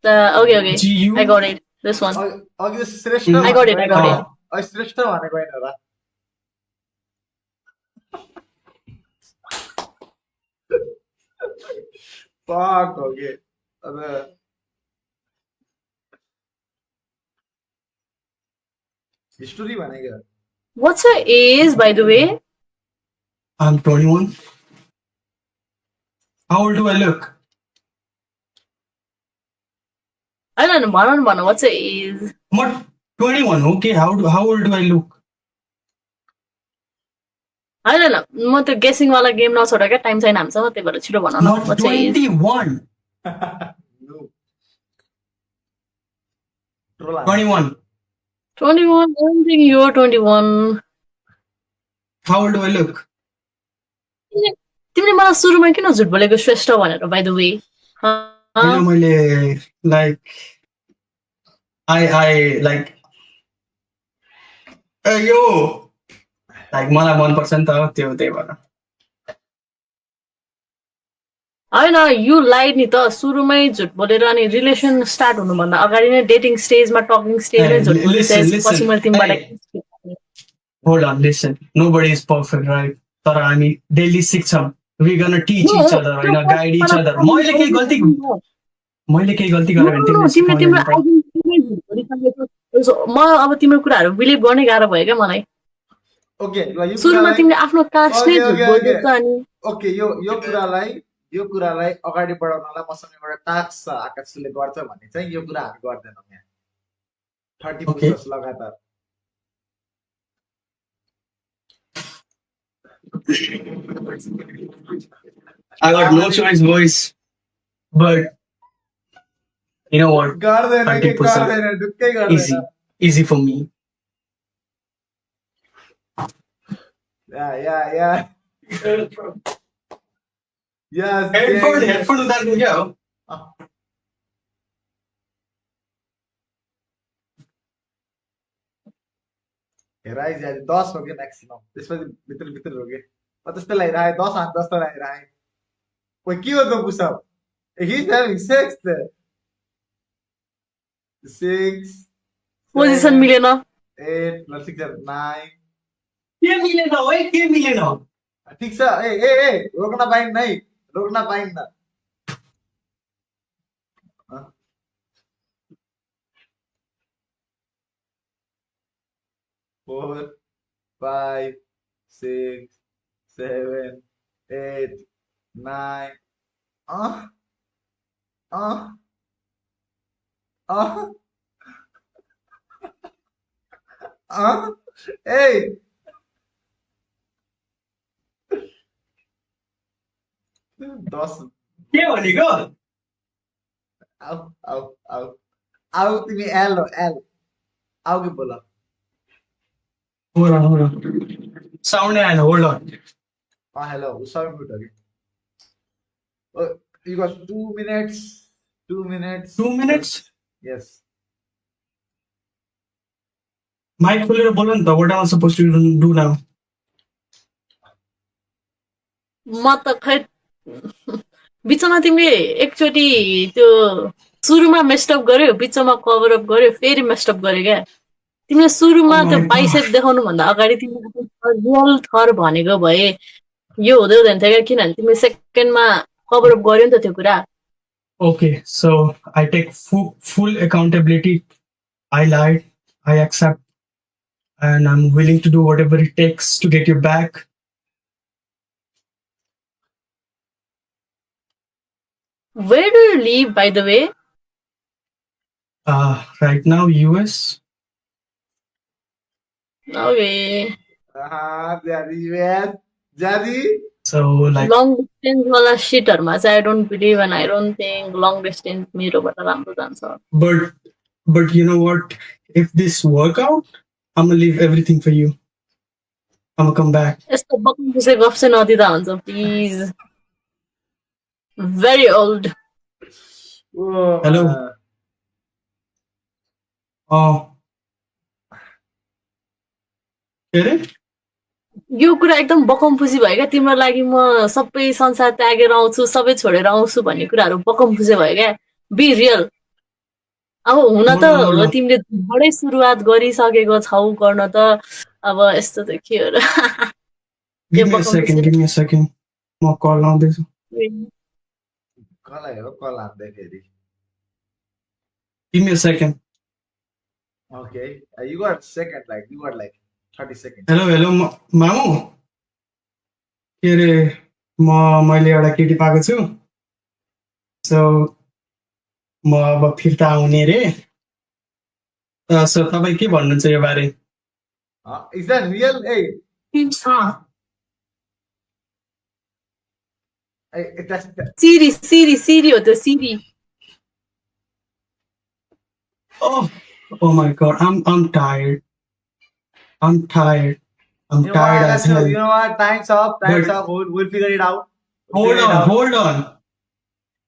okay GU. I got it this one अघि Shrestha I got it Shrestha भनेको होइन र Fuck, okay. History बनेगा. what's her age by the way I'm 21. How old do I look? I don't know भन what's her age I'm 21. Okay, how old do I look? I don't know म त्यो guessing वाला game नछोड क्या time छैन हामीसँग त्यही भएर छिटो भन न Not what's her age 21. No. Troll 21. 21 I don't think you're 21 How old do I look? तिमीले मलाई सुरुमा किन झुट बोलेको श्रेष्ठ भनेर by the way मैले like I like yo like मलाई मन पर्छ नि त त्यो त्यही भएर. होइन यु लाइड नि त सुरुमै झुट बोलेर अनि रिलेसन स्टार्ट हुनुभन्दा अगाडि नै डेटिङ स्टेजमा टकिङ स्टेजमै झुट बोलिसकेपछि मैले तिमीबाट Hold on, listen. Nobody is perfect, right? तर हामी डेली सिक्छौँ. We gonna teach each other, होइन, guide each other. मैले केही गल्ती गरेँ भने तिमीले तिम्रो आइडेन्टिटीमै झुट बोलिसकेको म अब तिम्रो कुराहरू बिलिभ गर्ने गाह्रो भयो क्या मलाई Okay, सुरुमा तिमीले आफ्नो कास्ट नै झुट बोल्दैछ अनि ओके यो कुरालाई अगाडि बढाउनलाई मसँग एउटा टास्क छ आकाशले गर्छ भने चाहिँ यो कुरा हामी गर्दैनौँ यहाँ 30 पुस लगातार I got no choice, boys. But you know what? 30% easy for me. Yeah. Yes. Headphone उतार दूं क्या हो? राइज यार 10 हो गए मैक्सिमम त्यसपछि भित्र हो गए म त्यस्तै लागिरहेँ 10 हात 10 त लागिरहेँ ओइ के हो त push-up he's having sex there 6 position मिलेन 8 plus 6 9 के मिलेन ठीक छ ए रोक्न पाइन्न है रोक्न पाइन्न 4 5 6 7 8 9 hey के भनेको आउ तिमी एल आउ के बोला Hold on. Sound and hold on. Hello. Sound good again. You got 2 minutes. 2 minutes. 2 minutes? Yes. Mic खोलेर बोल नि त what am I supposed to do now? म त खै बिचमा तिमीले एकचोटि त्यो सुरुमा मेस्टअप गर्यो बिचमा कभर अप गर्यो फेरि मेस्टअप गर्यो क्या तिमीले सुरुमा Oh त्यो my God. बाइसेप देखाउनु भन्दा अगाडि तिमीले रियल थर भनेको भए यो हुँदै हुँदैन थियो क्या किनभने तिमीले सेकेन्डमा कभर अप गर्यो नि त त्यो कुरा Okay, so I take full accountability. I lied. I accept, and I'm willing to do whatever it takes to get you back. Where do you live, by the way? Right now, US. Okay. Jadi So like Long distance वाला शिटहरुमा चाहिँ I don't believe and I don't think long distance मेरोबाट राम्रो जान्छ but you know what? If this work out, I'm gonna leave everything for you. I'm gonna come back. यस्तो बक्नु खुसे गफ चाहिँ नदिँदा हुन्छ please very old Hello. Oh. के अरे? यो कुरा एकदम बकम खुसी भयो क्या तिम्रो लागि म सबै संसार त्यागेर आउँछु सबै छोडेर आउँछु भन्ने कुराहरू बकम खुसी भयो क्या बी रियल अब हुन त No. तिमीले बडै सुरुवात गरिसकेको छौ गर्न त अब यस्तो त के हो र Give me a second. Give me a second. म कल आउँदैछु. कसलाई हो कल हान्दाखेरि Give me a second. Okay, you got second, like you got like 30 seconds. Hello मामु के अरे मैले एउटा केटी पाएको छु सो म अब फिर्ता आउने रे सो तपाईँ के भन्नुहुन्छ यो बारे Is that real? Hey, that's सिरी हो त्यो सिरी Oh my god, I'm tired. I'm tired as hell. You know what? Time's up. But- up. We'll figure it out. Hold on.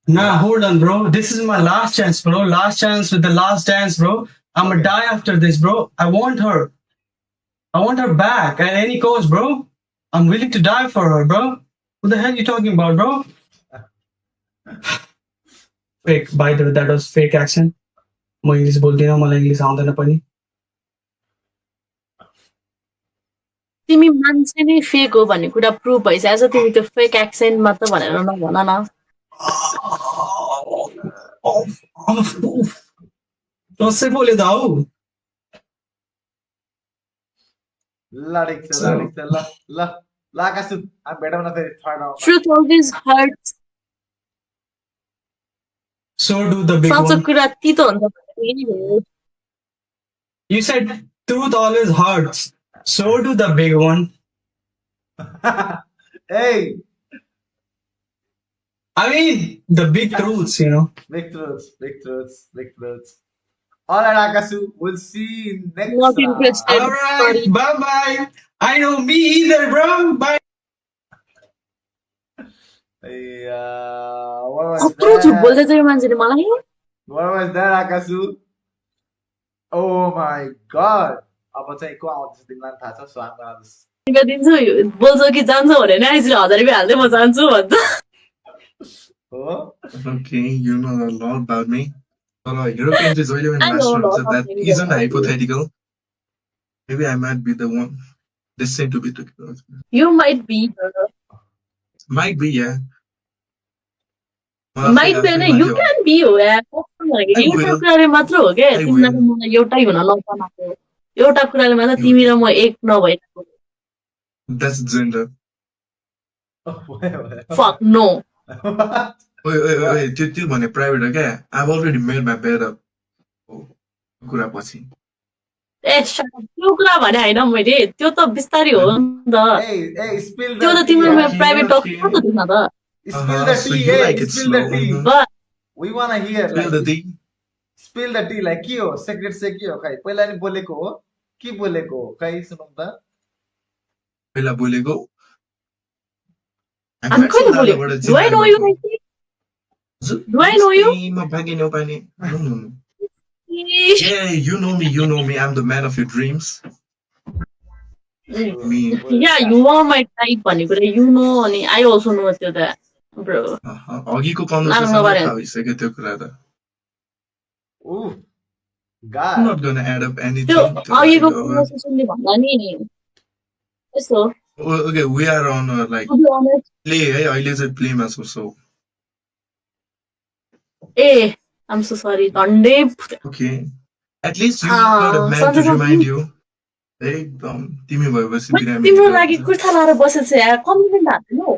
Nah, hold on, bro. This is my last chance, bro. Last chance with the last dance, bro. I'm gonna die after this, bro. I want her. I want her back at any cost, bro. I'm willing to die for her, bro. What the hell are you talking about, bro? Fake. By the way, that was fake accent. म English बोल्दिनँ मलाई English आउँदैन पनि तिमी मान्छे नै fake हो भन्ने कुरा प्रुभ भइसकेको छ तिमी त्यो फेक एक्सेन्ट मात्र भनेर नभन न कसै बोले त हौ La Kasu. I'm better than the third round. Truth always hurts. So do the big साँचो one. कुरा तितो हुन्छ You said truth always hurts. So do the big one. Hey, I mean, the big truths, you know. big truths. All right, Akasu. We'll see you next Not round. interested. All right, Sorry. bye-bye. I know me either, bro. Bye. What was कत्रो झुट बोल्छ that? चाहिँ यो मान्छेले मलाई What was that, Akasu? Oh my god. अब चाहिँ को आउँछ तिमीलाई थाहा छ सो I'm gonna just दिन्छु बोल्छौ कि जान्छौ भने नि आइज 1000 रुपियाँ हाल्दै म जान्छु भन्छ oh Okay, you know a lot about me. Europeans is only when I know a lot so about that you. isn't hypothetical. Maybe I might be the one destined to be together. You might be Might be, yeah. might be होइन you can be हो यार एउटा कुराले मात्र हो क्या तिमीलाई र मलाई एउटै हुन नपाएको एउटा कुराले मात्र तिमी र म एक नभएको That's gender. fuck no Wait, त्यो भने private हो क्या? I've already made my bed up. कुरा पछि. ए त्यो कुरा भने होइन मैले त्यो त बिस्तारै हो नि त hey spill त्यो त the तिम्रो tea. मेरो प्राइभेट टक छ त त्यसमा त Spill the So tea, you hey, like it spill the slow. tea. But We wanna hear Spill like, the tea. spill the tea like के हो secret चाहिँ के हो खै पहिला नि बोलेको हो के बोलेको हो खै सुनौ त पहिला बोलेको. I'm कहिले बोलेको Do I know you? Do I know you? म भागे Nepali. No. Yeah, you know me. I'm the man of your dreams. Me. Yeah, you are my type भनेको रे you know अनि I also know त्यो त bro. अघिको कन्भर्सेसनमा थाहा भइसक्यो त्यो कुरा त. Ooh, I'm God. not gonna add up त्यो anything. अघिको कन्भर्सेसनले भन्दा नि यस्तो Okay, we are on like to be honest play है अहिले चाहिँ प्लेमा छौ so A I'm so sorry झन्डै okay at least you got a man to remind you एकदम तिमी भएपछि बिरामी तिम्रो लागि कुर्ता लाएर बसेछ यार कम्प्लिमेन्ट हान्दैन हौ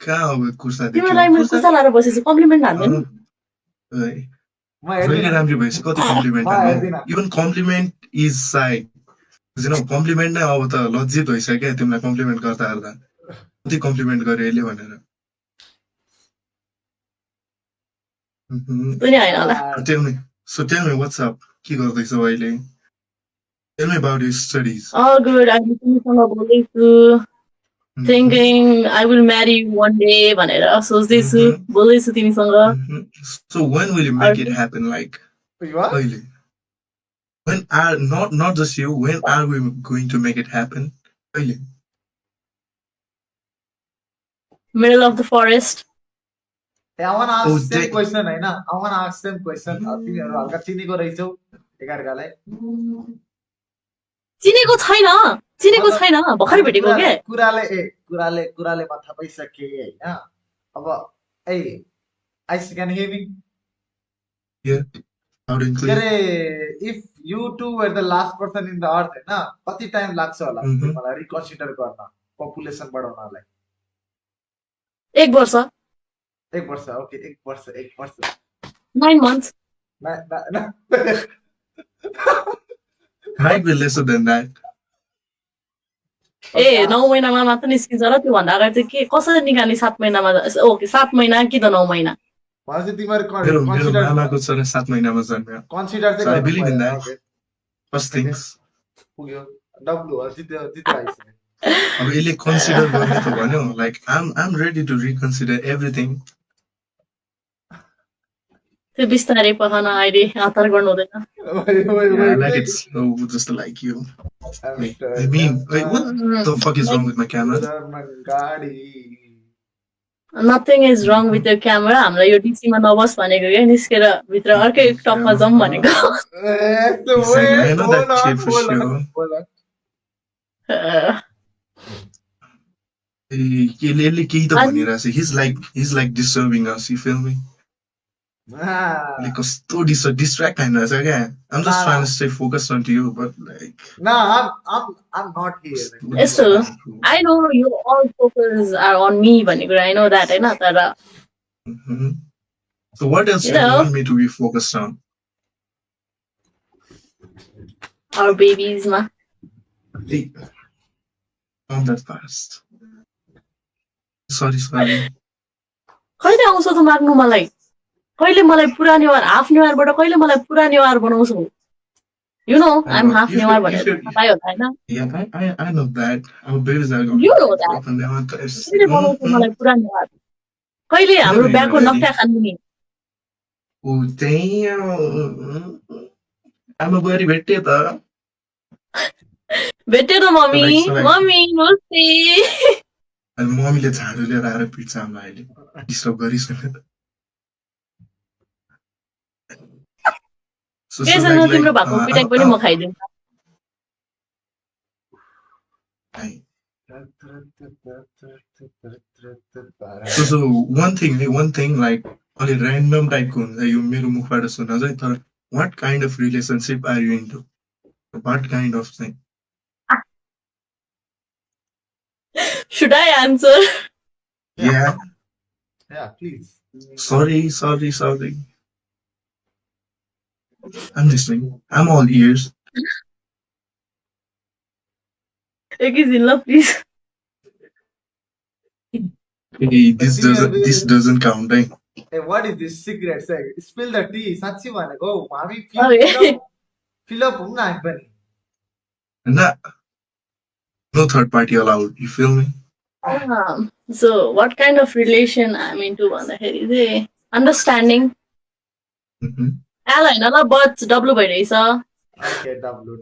कहाँ अब कुर्ता तिम्रो लागि मैले कुर्ता लाएर बसेछ कम्प्लिमेन्ट हान्दैन जहिले राम्रो भएपछि कति compliment even compliment is side बुझ्न कम्प्लिमेन्ट नै अब त लज्जित भइसक्यो तिमीलाई कम्प्लिमेन्ट गर्दा कति कम्प्लिमेन्ट गर्यो यसले भनेर पनि हैन होला So tell me what's up के गर्दैछौ अहिले Tell me about your studies. Oh, good. I'm तिमीसँग बोल्दैछु thinking I will marry you one day भनेर सोच्दैछु बोल्दैछु तिमीसँग So when will you make it happen like अहिले when are not just you when are we going to make it happen अहिले middle of the forest I want to ask same question हैन I want to ask same question तिमीहरु हल्का चिनेको रहिछौ एकार्कालाई चिनेको छैन भर्खरै भेटेको के कुराले माथा पाइसके हैन अब ए I can hear me yeah loud and clear if you two were the last person in the earth हैन कति टाइम लाग्छ होला मलाई रिकन्सिडर गर्न पपुलेसन बढाउनलाई 1 वर्ष ओके 1 वर्ष 9 months might be lesser than that ए 9 महिनामा मात्र निस्किन्छ र त्यो भन्दा अगाडि चाहिँ के कसरी निकाल्ने 7 महिनामा ओके 7 महिना कि त 9 महिना भनेपछि तिमीहरु मेरो आमाको छोरा 7 महिनामा जन्म्यो कन्सिडर चाहिँ I believe in that first things पुग्यो डब्लु जित्यो आइस अब यसले कन्सिडर गर्ने त भन्यो like I'm ready to reconsider everything त्यो बिस्तारै पखान अहिले हतार गर्नु हुँदैन yeah, like it's just like you I mean wait, what the fuck is wrong with my camera nothing is wrong with your camera हामीलाई यो DC मा नबस भनेको के निस्केर भित्र अर्कै टपमा जाउँ भनेको I know that shit for sure यसले केही त भनिरहेछ he's like disturbing us you feel me like कस्तो distract हान्दैछ क्या I'm just trying to stay focused onto you but like no I'm not here so I know you all focus are on me भनेको I know that हैन तर so what else do you want me to be focused on our babies ma on that fast sorry कहिले आउँछ त माग्नु मलाई कहिले मलाई पुरा नेवार हाफ नेवारबाट कहिले मलाई पुरा Newar बनाउँछौ you know I'm half Newar भनेर थाहा होला हैन yeah I know that our babies are going you know that कहिले बनाउँछौ मलाई पुरा नेवार कहिले हाम्रो बिहाको नक्टा खानु नि oh damn I'm a very भेट्टे त मम्मी नमस्ते अनि मम्मीले झाडु लिएर आएर पिट्छ हामीलाई अहिले डिस्टर्ब गरिसक्यो तिम्रो भएको पिटाइ पनि म खाइदिन्छु so one thing like अलि random type को हुन्छ यो मेरो मुखबाट सुन्न चाहिँ तर what kind of relationship are you into what kind of thing should I answer yeah please sorry I'm listening I'm all ears Ekizilla please hey this doesn't count eh hey what is this secret say spill the tea साच्चै भनेको हामी fill up हुन हामी पनि no third party allowed you feel me so what kind of relation I'm into भन्दाखेरि चाहिँ understanding L होइन ल बच डब्लु भइरहेछ ओके डब्लु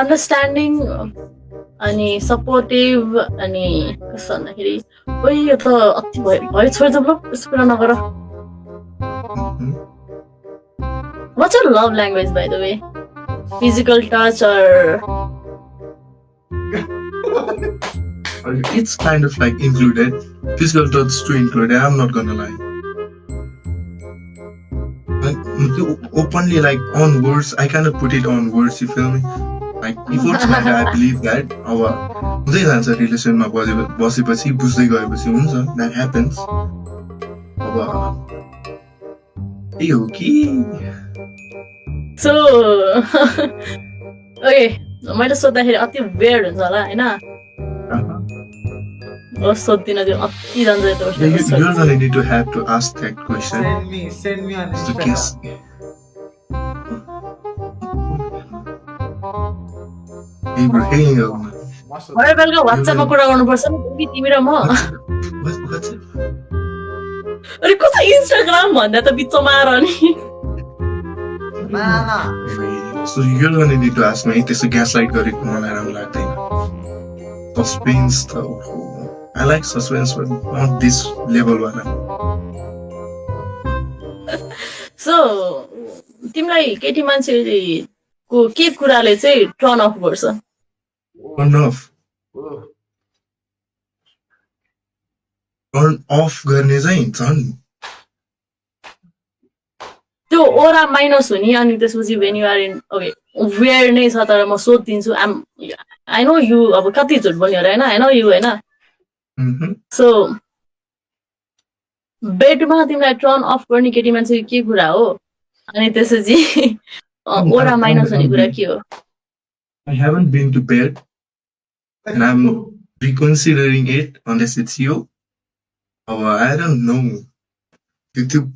अन्डरस्ट्यान्डिङ अनि सपोर्टिभ अनि कस्तो भन्दाखेरि ओइ यो त अति भयो छोडिदिउँ ल यस्तो कुरा नगर What's your love language, by the way? Physical touch or It's kind of like included. Physical touch too included. I'm not gonna lie. Like, openly, like on words, I cannot put it on words. You feel me? Like efforts matter. I believe that. अब हुँदै जान्छ रिलेसनमा बसेपछि बुझ्दै गएपछि हुन्छ. That happens. अब त्यही हो कि. so okay मैले सोद्धाखेरि अति weird हुन्छ होला हैन सोध्दिन त्यो अति रन्जय You're gonna need to have to ask that question. send me on So Instagram. guess. Hey bro, hey yo. भरे बेलुका WhatsApp मा कुरा गर्नुपर्छ नि तिमी र म What's it? अरे कता Instagram भन्दा त बिचमा आएर नि So you're gonna need to ask me. This is gaslight गरेको मलाई राम्रो लाग्दैन. Suspense त I like suspense but not this level वाला. so तिमीलाई केटी मान्छेको के कुराले चाहिँ टर्न अफ गर्छ Turn off. Turn off गर्ने चाहिँ झन् त्यो ओरा माइनस हुने अनि त्यसपछि when you are in okay वेयर नै छ तर म सोधिदिन्छु आई नो यु अब कति झुट बोल्ने हो हैन आई नो यु हैन सो बेडमा तिमीलाई टर्न अफ गर्ने केटी मान्छेको के कुरा हो अनि त्यसपछि ओरा माइनस हुने कुरा के हो I haven't been to bed and I'm reconsidering it unless it's you. Oh, I don't know. YouTube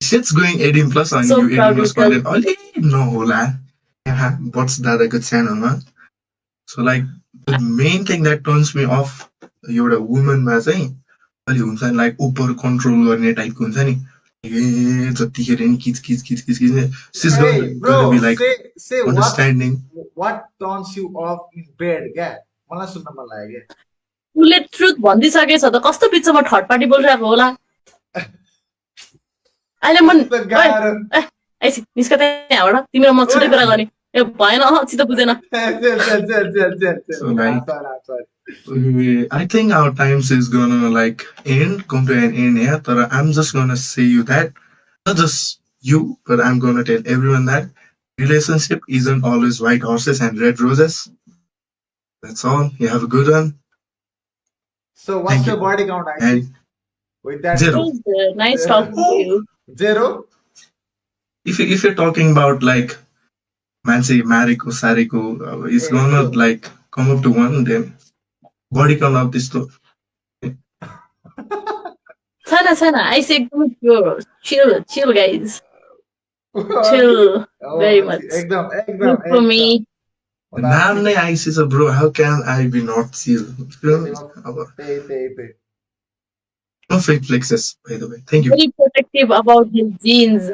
shit's going 18 plus on So you 18 proud plus yourself. content. Only no hola. What's that a good channel, man? So like the main thing that turns me off, you're a woman ma चाहिँ अलि हुन्छ नि like over control गर्ने type को हुन्छ नि ए जतिखेर नि किच किच किच किच किच she's Hey, bro, gonna be like say understanding. what turns you off in bed क्या मलाई सुन्न मन लाग्यो क्या उसले ट्रुथ भनिदिइसकेछ त कस्तो बिचमा थर्ड पार्टी बोलिरहेको होला अहिले मन कस्तो गाह्रो। ऐसी निस्क त्यहाँबाट तिमी र म छुट्टै कुरा गर्ने ए भएन चित्त बुझेन So like I think our times is gonna like end, come to an end here. But I'm just gonna say you that, not just you, but I'm gonna tell everyone that relationship isn't always white horses and red roses. That's all. You have a good one. So what's Thank your you. body count actually? And With that zero. Nice talking to you Zero? If you're talking about like Mansi Mariko Sariko, it's gonna like come up to one. Then body count of this too. छैन I से एकदमै pure चिल guys चिल Oh, very much. एकदम for me नाम नै आइसिछ bro. How can I be not chill? त्यही No fake flexes, by the way. Thank you. very protective about his jeans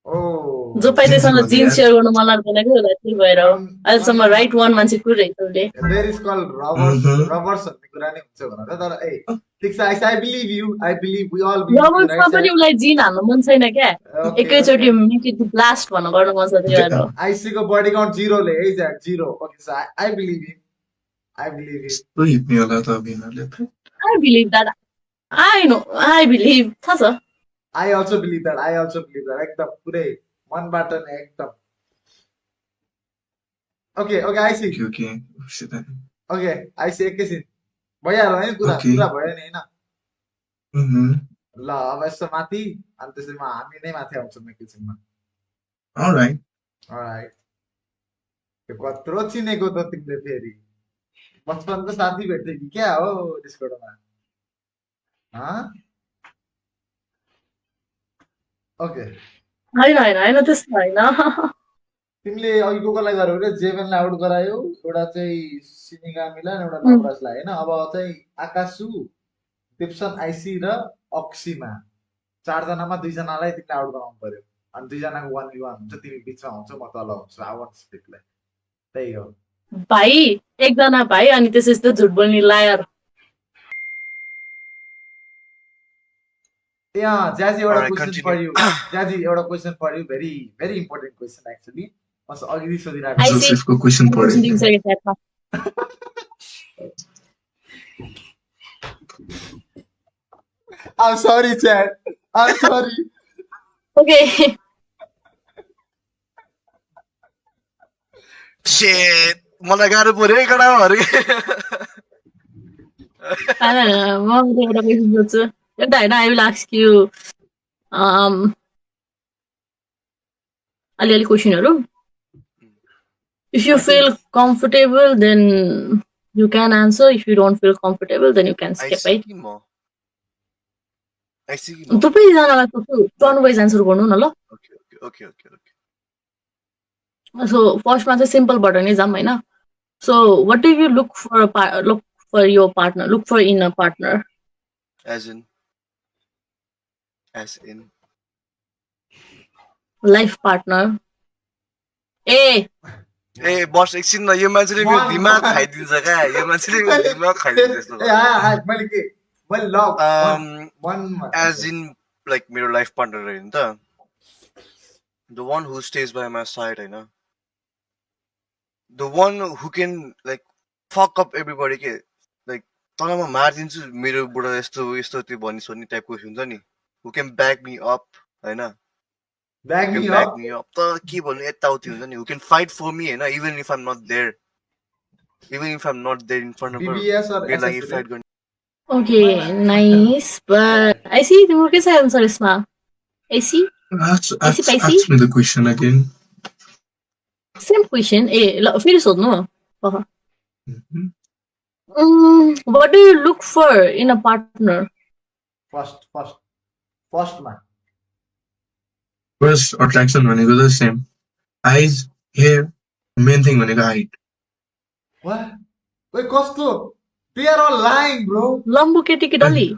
Oh, जो पाइदैसँग Jeans jeans भन्ने share गर्नु मन लाग्दैन कि होला त्यही भएर अहिलेसम्म राइट वान मान्छे कुरेको उसले there is called robbers Mhm. robbers भन्ने कुरा नै हुन्छ भनेर तर ए ठिक छ I believe you I believe we all believe you रबर्समा right पनि उसलाई जिन हाल्नु मन छैन क्या Okay, एकैचोटि मिकिट ब्लास्ट भन्नु गर्नु मन छ त्यही भएर IC को body count 0 ले है jack 0 okay so I believe him I believe him So हिप्ने होला त अभिनले I believe that I believe थाहा छ I also believe that एकदम पुरै मनबाट नै एकदम okay IC Okay. Shit. okay IC एकैछिन भइहाल्यो है कुरा Okay. कुरा भयो नि हैन Mm-hmm. ल अब यसो माथि अनि त्यसैमा हामी नै माथि आउँछौँ एकैछिनमा All right. alright त्यो कत्रो चिनेको त तिमीले फेरि बचपनको साथी भेट्थ्यो कि क्या हो डिस्कोडमा ओके होइन त्यस्तो होइन तिमीले अघि को कसलाई गर्यो भने जेभेनलाई आउट गरायो एउटा चाहिँ सिनिगामीलाई अनि एउटा नवराजलाई होइन अब चाहिँ आकाशु दिप्सन आइसी र अक्सीमा 4जनामा 2जनालाई तिमीले आउट बनाउनु पर्यो अनि 2जनाको 1v1 हुन्छ तिमी बिचमा हुन्छौ म तल हुन्छु आई वान्ट स्पिकलाई त्यही हो भाइ एकजना भाइ अनि त्यसपछि झुट बोल्ने लायर यहाँ ज्याजी एउटा Alright, question continue. For you ज्याजी एउटा question for you very very important question actually म अघि सोधिरहेको I छु see. जोसेफको क्वेसन Question पढ्यो दिइसकेको छ यादमा। I'm sorry chat I'm sorry Okay. Shit, मलाई गाह्रो पर्यो है केटाहरू होइन, म एउटा क्वेसन सोध्छु एउटा होइन आई विल आस्क यु अलिअलि क्वेसनहरू if you feel comfortable then you can answer if you don't feel comfortable then you can skip है थुप्रैजनालाई सोध्छु टर्न वाइज आन्सर गर्नु न ल Okay. सो फर्स्टमा चाहिँ सिम्पलबाट नै जाऊँ होइन so what do you look for your partner look for in a partner As in life partner ए बस एकछिन न यो मान्छेले मेरो दिमाग खाइदिन्छ क्या यो मान्छेले मेरो दिमाग खाइदिन्छ यस्तो मैले के मैले लभ as in like मेरो लाइफ पार्टनर होइन त the one who stays by my side होइन the one who can like fuck up everybody के like तँलाई म मारिदिन्छु मेरो बुढा यस्तो यस्तो त्यो भनिस् भन्ने टाइपको हुन्छ नि who can back me up होइन back me up त के भन्नु यताउति हुन्छ नि who can fight for me होइन even if I'm not there in front of her BBS or मेरो लागि SSL? fight गर्ने okay nice but I see तिम्रो के छ आन्सर यसमा I see Ask me the question again. Same question ए ल फेरि सोध्नु what do you look for in a partner फर्स्टमा First attraction भनेको the same. Eyes, hair, main thing भनेको height. Wait, कस्तो they are all lying bro लम्बु केटी कि डल्ली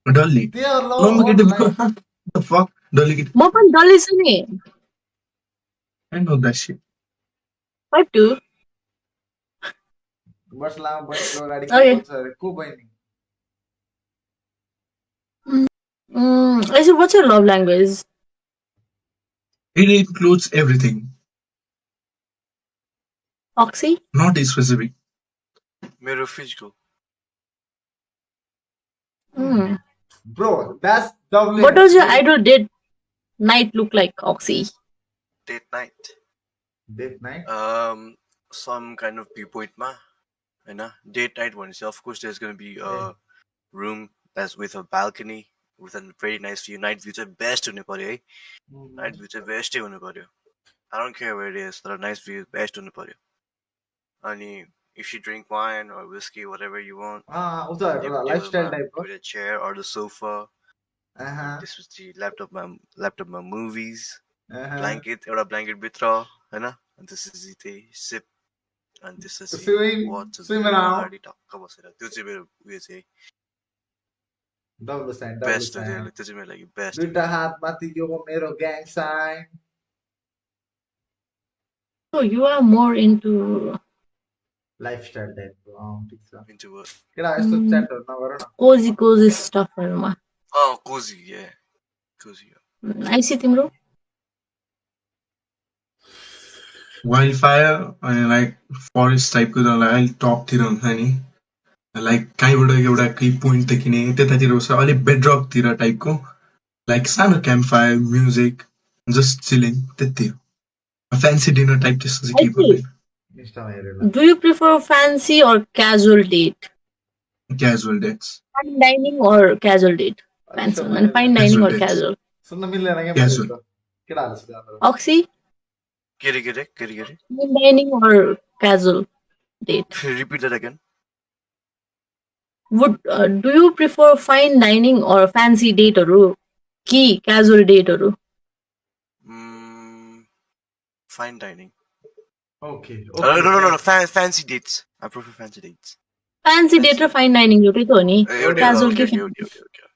Dolly. they are all No, get lying. the fuck? Dolly, get. म पनि डल्ली छु नि I know that shit. 5'2" वर्ष लामो बहिनीको अगाडि के Okay. भन्छ अरे को बहिनी I see what's your love language It includes everything, Oxy not specific. मेरो physical bro that's double what does your ideal date night look like Oxy date night some kind of viewpoint ma होइन date night भनेपछि of course there's going to be a room that's with a balcony with a very nice view night view चाहिँ best हुनु पर्यो है night view चाहिँ best हुनु पर्यो I don't care where it is तर nice view best हुनु पर्यो अनि if you drink wine or whiskey whatever you want उता लाइफस्टाइल टाइपको with a chair or the sofa this was the laptop my movies blanket एउटा blanket भित्र हैन अनि त्यसपछि त्यही sip अनि त्यसपछि swim around टक्क बसेर त्यो चाहिँ मेरो उयो चाहिँ डबल साइन बेस्ट हो त्यो चाहिँ मेरो लागि बेस्ट दुईटा हात माथि यो मेरो gang sign so you are more into lifestyle टाइपको ठीक छ into what केटा यस्तो च्याटहरु नगर न cozy stuff हरूमा cozy yeah cozy I see तिम्रो Wildfire and like forest type को like top तिर हुन्छ नि like कहीँबाट एउटा केही पोइन्ट देखिने त्यतातिर उस अलि बेडरक तिर टाइपको like सानो campfire music just chilling त्यति fancy dinner type त्यस्तो चाहिँ के पर्दैन do you prefer fancy or casual date casual dates fine dining or casual date fancy and fine dining or dates. casual सुन्न मिल्दैन के Casual. केटाहरु सिधा Oxy get fine dining or casual date repeat that again would do you prefer fine dining or fancy date or casual date or fine dining okay no fancy dates I prefer fancy dates fancy date or fine dining एउटै त हो नि एउटै casual हो, के okay.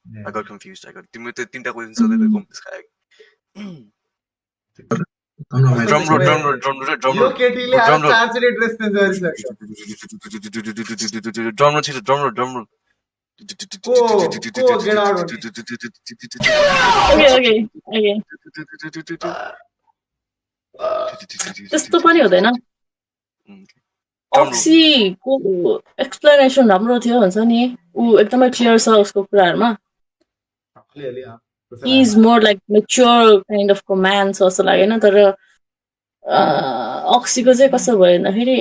I got confused. तिम्रो त्यो तीनटा क्वेशन सोधेको कम्प्युटर खायो ड्रम यो केटीले आज 4 चोटि ड्रेस चेन्ज गरिसक्यो ड्रम छिटो ड्रम को गेट आउट ओके त्यस्तो पनि हुँदैन अक्सीको एक्सप्लेनेसन राम्रो थियो हुन्छ नि ऊ एकदमै क्लियर छ उसको कुराहरुमा he is more like mature kind of command so जस्तो लागेन तर अक्सीको चाहिँ कस्तो भयो भन्दाखेरि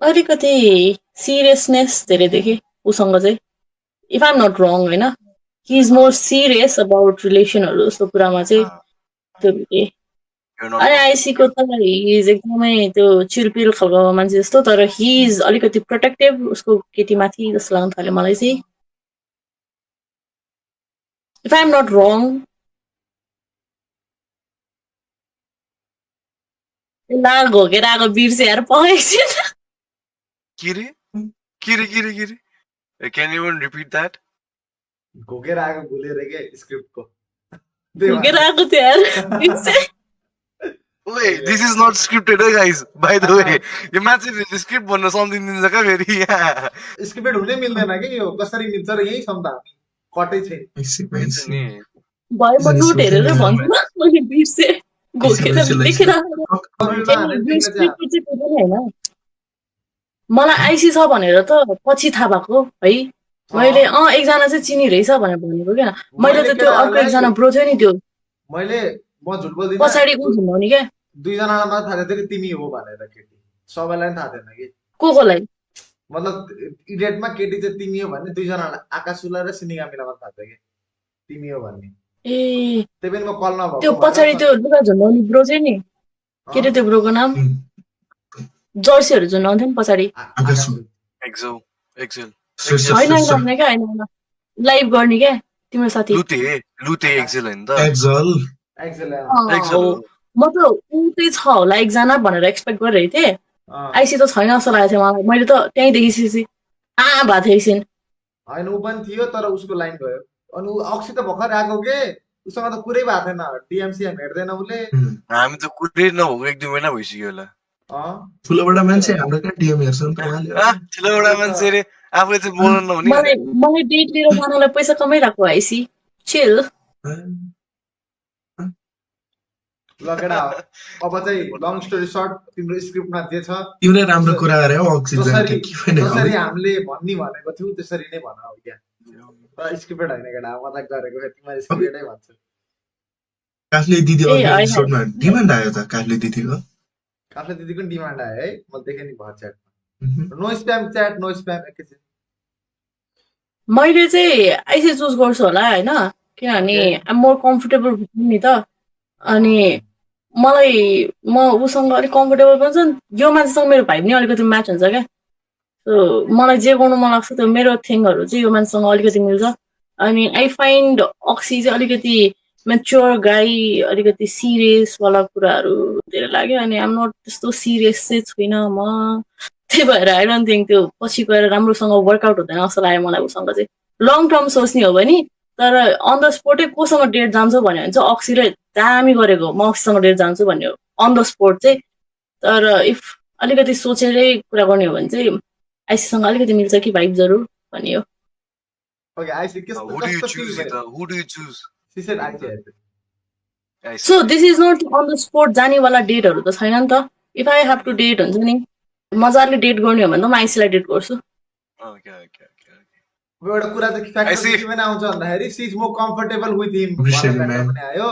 अलिकति सिरियसनेस धेरै देखेँ उसँग चाहिँ इफ आइ एम नट रङ होइन he is more serious about रिलेसनहरु जस्तो कुरामा चाहिँ त्यो देखेँ अनि आइसीको त हिज एकदमै त्यो चिलपिल खालको मान्छे जस्तो तर हिज अलिकति प्रोटेक्टिभ उसको केटीमाथि जस्तो लाग्न थाल्यो मलाई चाहिँ इफ आई एम नट रङ लाग घोकेर आएको बिर्सेर पखेको Kiri? Can you even repeat that? घोकेर आएको भुलेर के स्क्रिप्टको घोकेर आएको थियो यार बिर्से Wait, this is not scripted, guys. By the way, यो मान्छे स्क्रिप्ट भन्न सम्झिदिन्छ क्या फेरि स्क्रिप्टेड हुनै मिल्दैन के यो कसरी मिल्छ र यही क्षमता कटै छैन भयो म नोट हेरेर भन्छु न मैले बिर्से घोकेर लेखेर होइन मलाई आइसी छ भनेर त पछि थाहा भएको है मैले एकजना चाहिँ चिनी रहेछ भनेर भनेको क्या मैले त त्यो अर्को एकजना ब्रो थियो नि त्यो मैले म झुट बोल्दिन पछाडि उ झुन्डाउने क्या दुईजनालाई मात्र थाहा थियो कि तिमी हो भनेर केटी सबैलाई थाहा थिएन कि कोलाई मतलब इडेटमा केटी चाहिँ तिमी हो भन्ने दुईजनालाई आकाशुला र सिनिगा मिलामा थाहा थियो कि तिमी हो भन्ने ए त्यही पनि म कल नभएको त्यो पछाडि त्यो लुगा झुन्डाउने ब्रो चाहिँ नि के त्यो ब्रोको नाम जर्सीहरू झुन्डाउँथ्यो नि पछाडि होइन गर्ने क्या होइन लाइभ गर्ने क्या तिम्रो साथी लुते एक्सेल हैन त म त ऊ चाहिँ छ होला एकजना भनेर एक्सपेक्ट गरिरहेको थिएँ आइसी त छैन जस्तो लागेको थियो मलाई मैले त त्यहीँ देखिसकेपछि भएको थियो एकछिन होइन ऊ पनि थियो तर उसको लाइन गयो अनि ऊ अक्सी त भर्खर आएको के उसँग त कुरै भएको थिएन टिएमसी हेर्दैन उसले हामी त कुरै नभएको 1-2 महिना भइसक्यो होला ठुलोबडा मान्छे हाम्रो कहाँ टिएम हेर्छ नि त ठुलोबडा मान्छे रे आफूले चाहिँ बोल्न नहुने मलाई डेट लिएर जानलाई पैसा कमाइरहेको आइसी चिल लगेडा अब चाहिँ लङ स्टोरी सर्ट तिम्रो स्क्रिप्टमा जे छ तिमीले राम्रो कुरा गरे हो अक्सिजन जसरी हामीले भन्ने भनेको थियौ त्यसरी नै भन हो क्या स्क्रिप्टेड होइन केटा मजाक गरेको तिमीले स्क्रिप्टेडै भन्छ काफले दिदी एपिसोडमा डिमान्ड आयो त काफले दिदीको डिमान्ड आयो है मैले देखेँ नि भयो च्याटमा no spam chat no spam एकैछिन मैले चाहिँ आइसी चुज गर्छु होला होइन किनभने आइम मोर कम्फर्टेबल नि त अनि मलाई म उसँग अलिक कम्फर्टेबल पनि छ यो मान्छेसँग मेरो भाइब नि अलिकति म्याच हुन्छ क्या सो मलाई जे गर्नु मन लाग्छ त्यो मेरो थिङहरू चाहिँ यो मान्छेसँग अलिकति मिल्छ अनि आई फाइन्ड अक्सी चाहिँ अलिकति म्याच्योर गाई अलिकति सिरियसवाला कुराहरू धेरै लाग्यो अनि आइम नट त्यस्तो सिरियस चाहिँ छुइनँ म त्यही भएर आई डोन्ट थिङ्क त्यो पछि गएर राम्रोसँग वर्कआउट हुँदैन जस्तो लाग्यो मलाई उसँग चाहिँ लङ टर्म सोच्ने हो भने तर अन द स्पोटै कोसँग डेट जान्छु भन्यो भने चाहिँ अक्सीले दामी गरेको म अक्सीसँग डेट जान्छु भन्यो अन द स्पोट चाहिँ तर इफ अलिकति सोचेरै कुरा गर्ने हो भने चाहिँ आइसीसँग अलिकति मिल्छ कि भाइबहरू भनियो so this is not on the spot जानेवाला डेटहरू त छैन नि त if I have to date हुन्छ नि मजाले डेट गर्ने हो भने त म आइसीलाई डेट गर्छु एउटा कुरा चाहिँ फ्याक्ट किन आउँछ भन्दाखेरि she is more comfortable with him आयो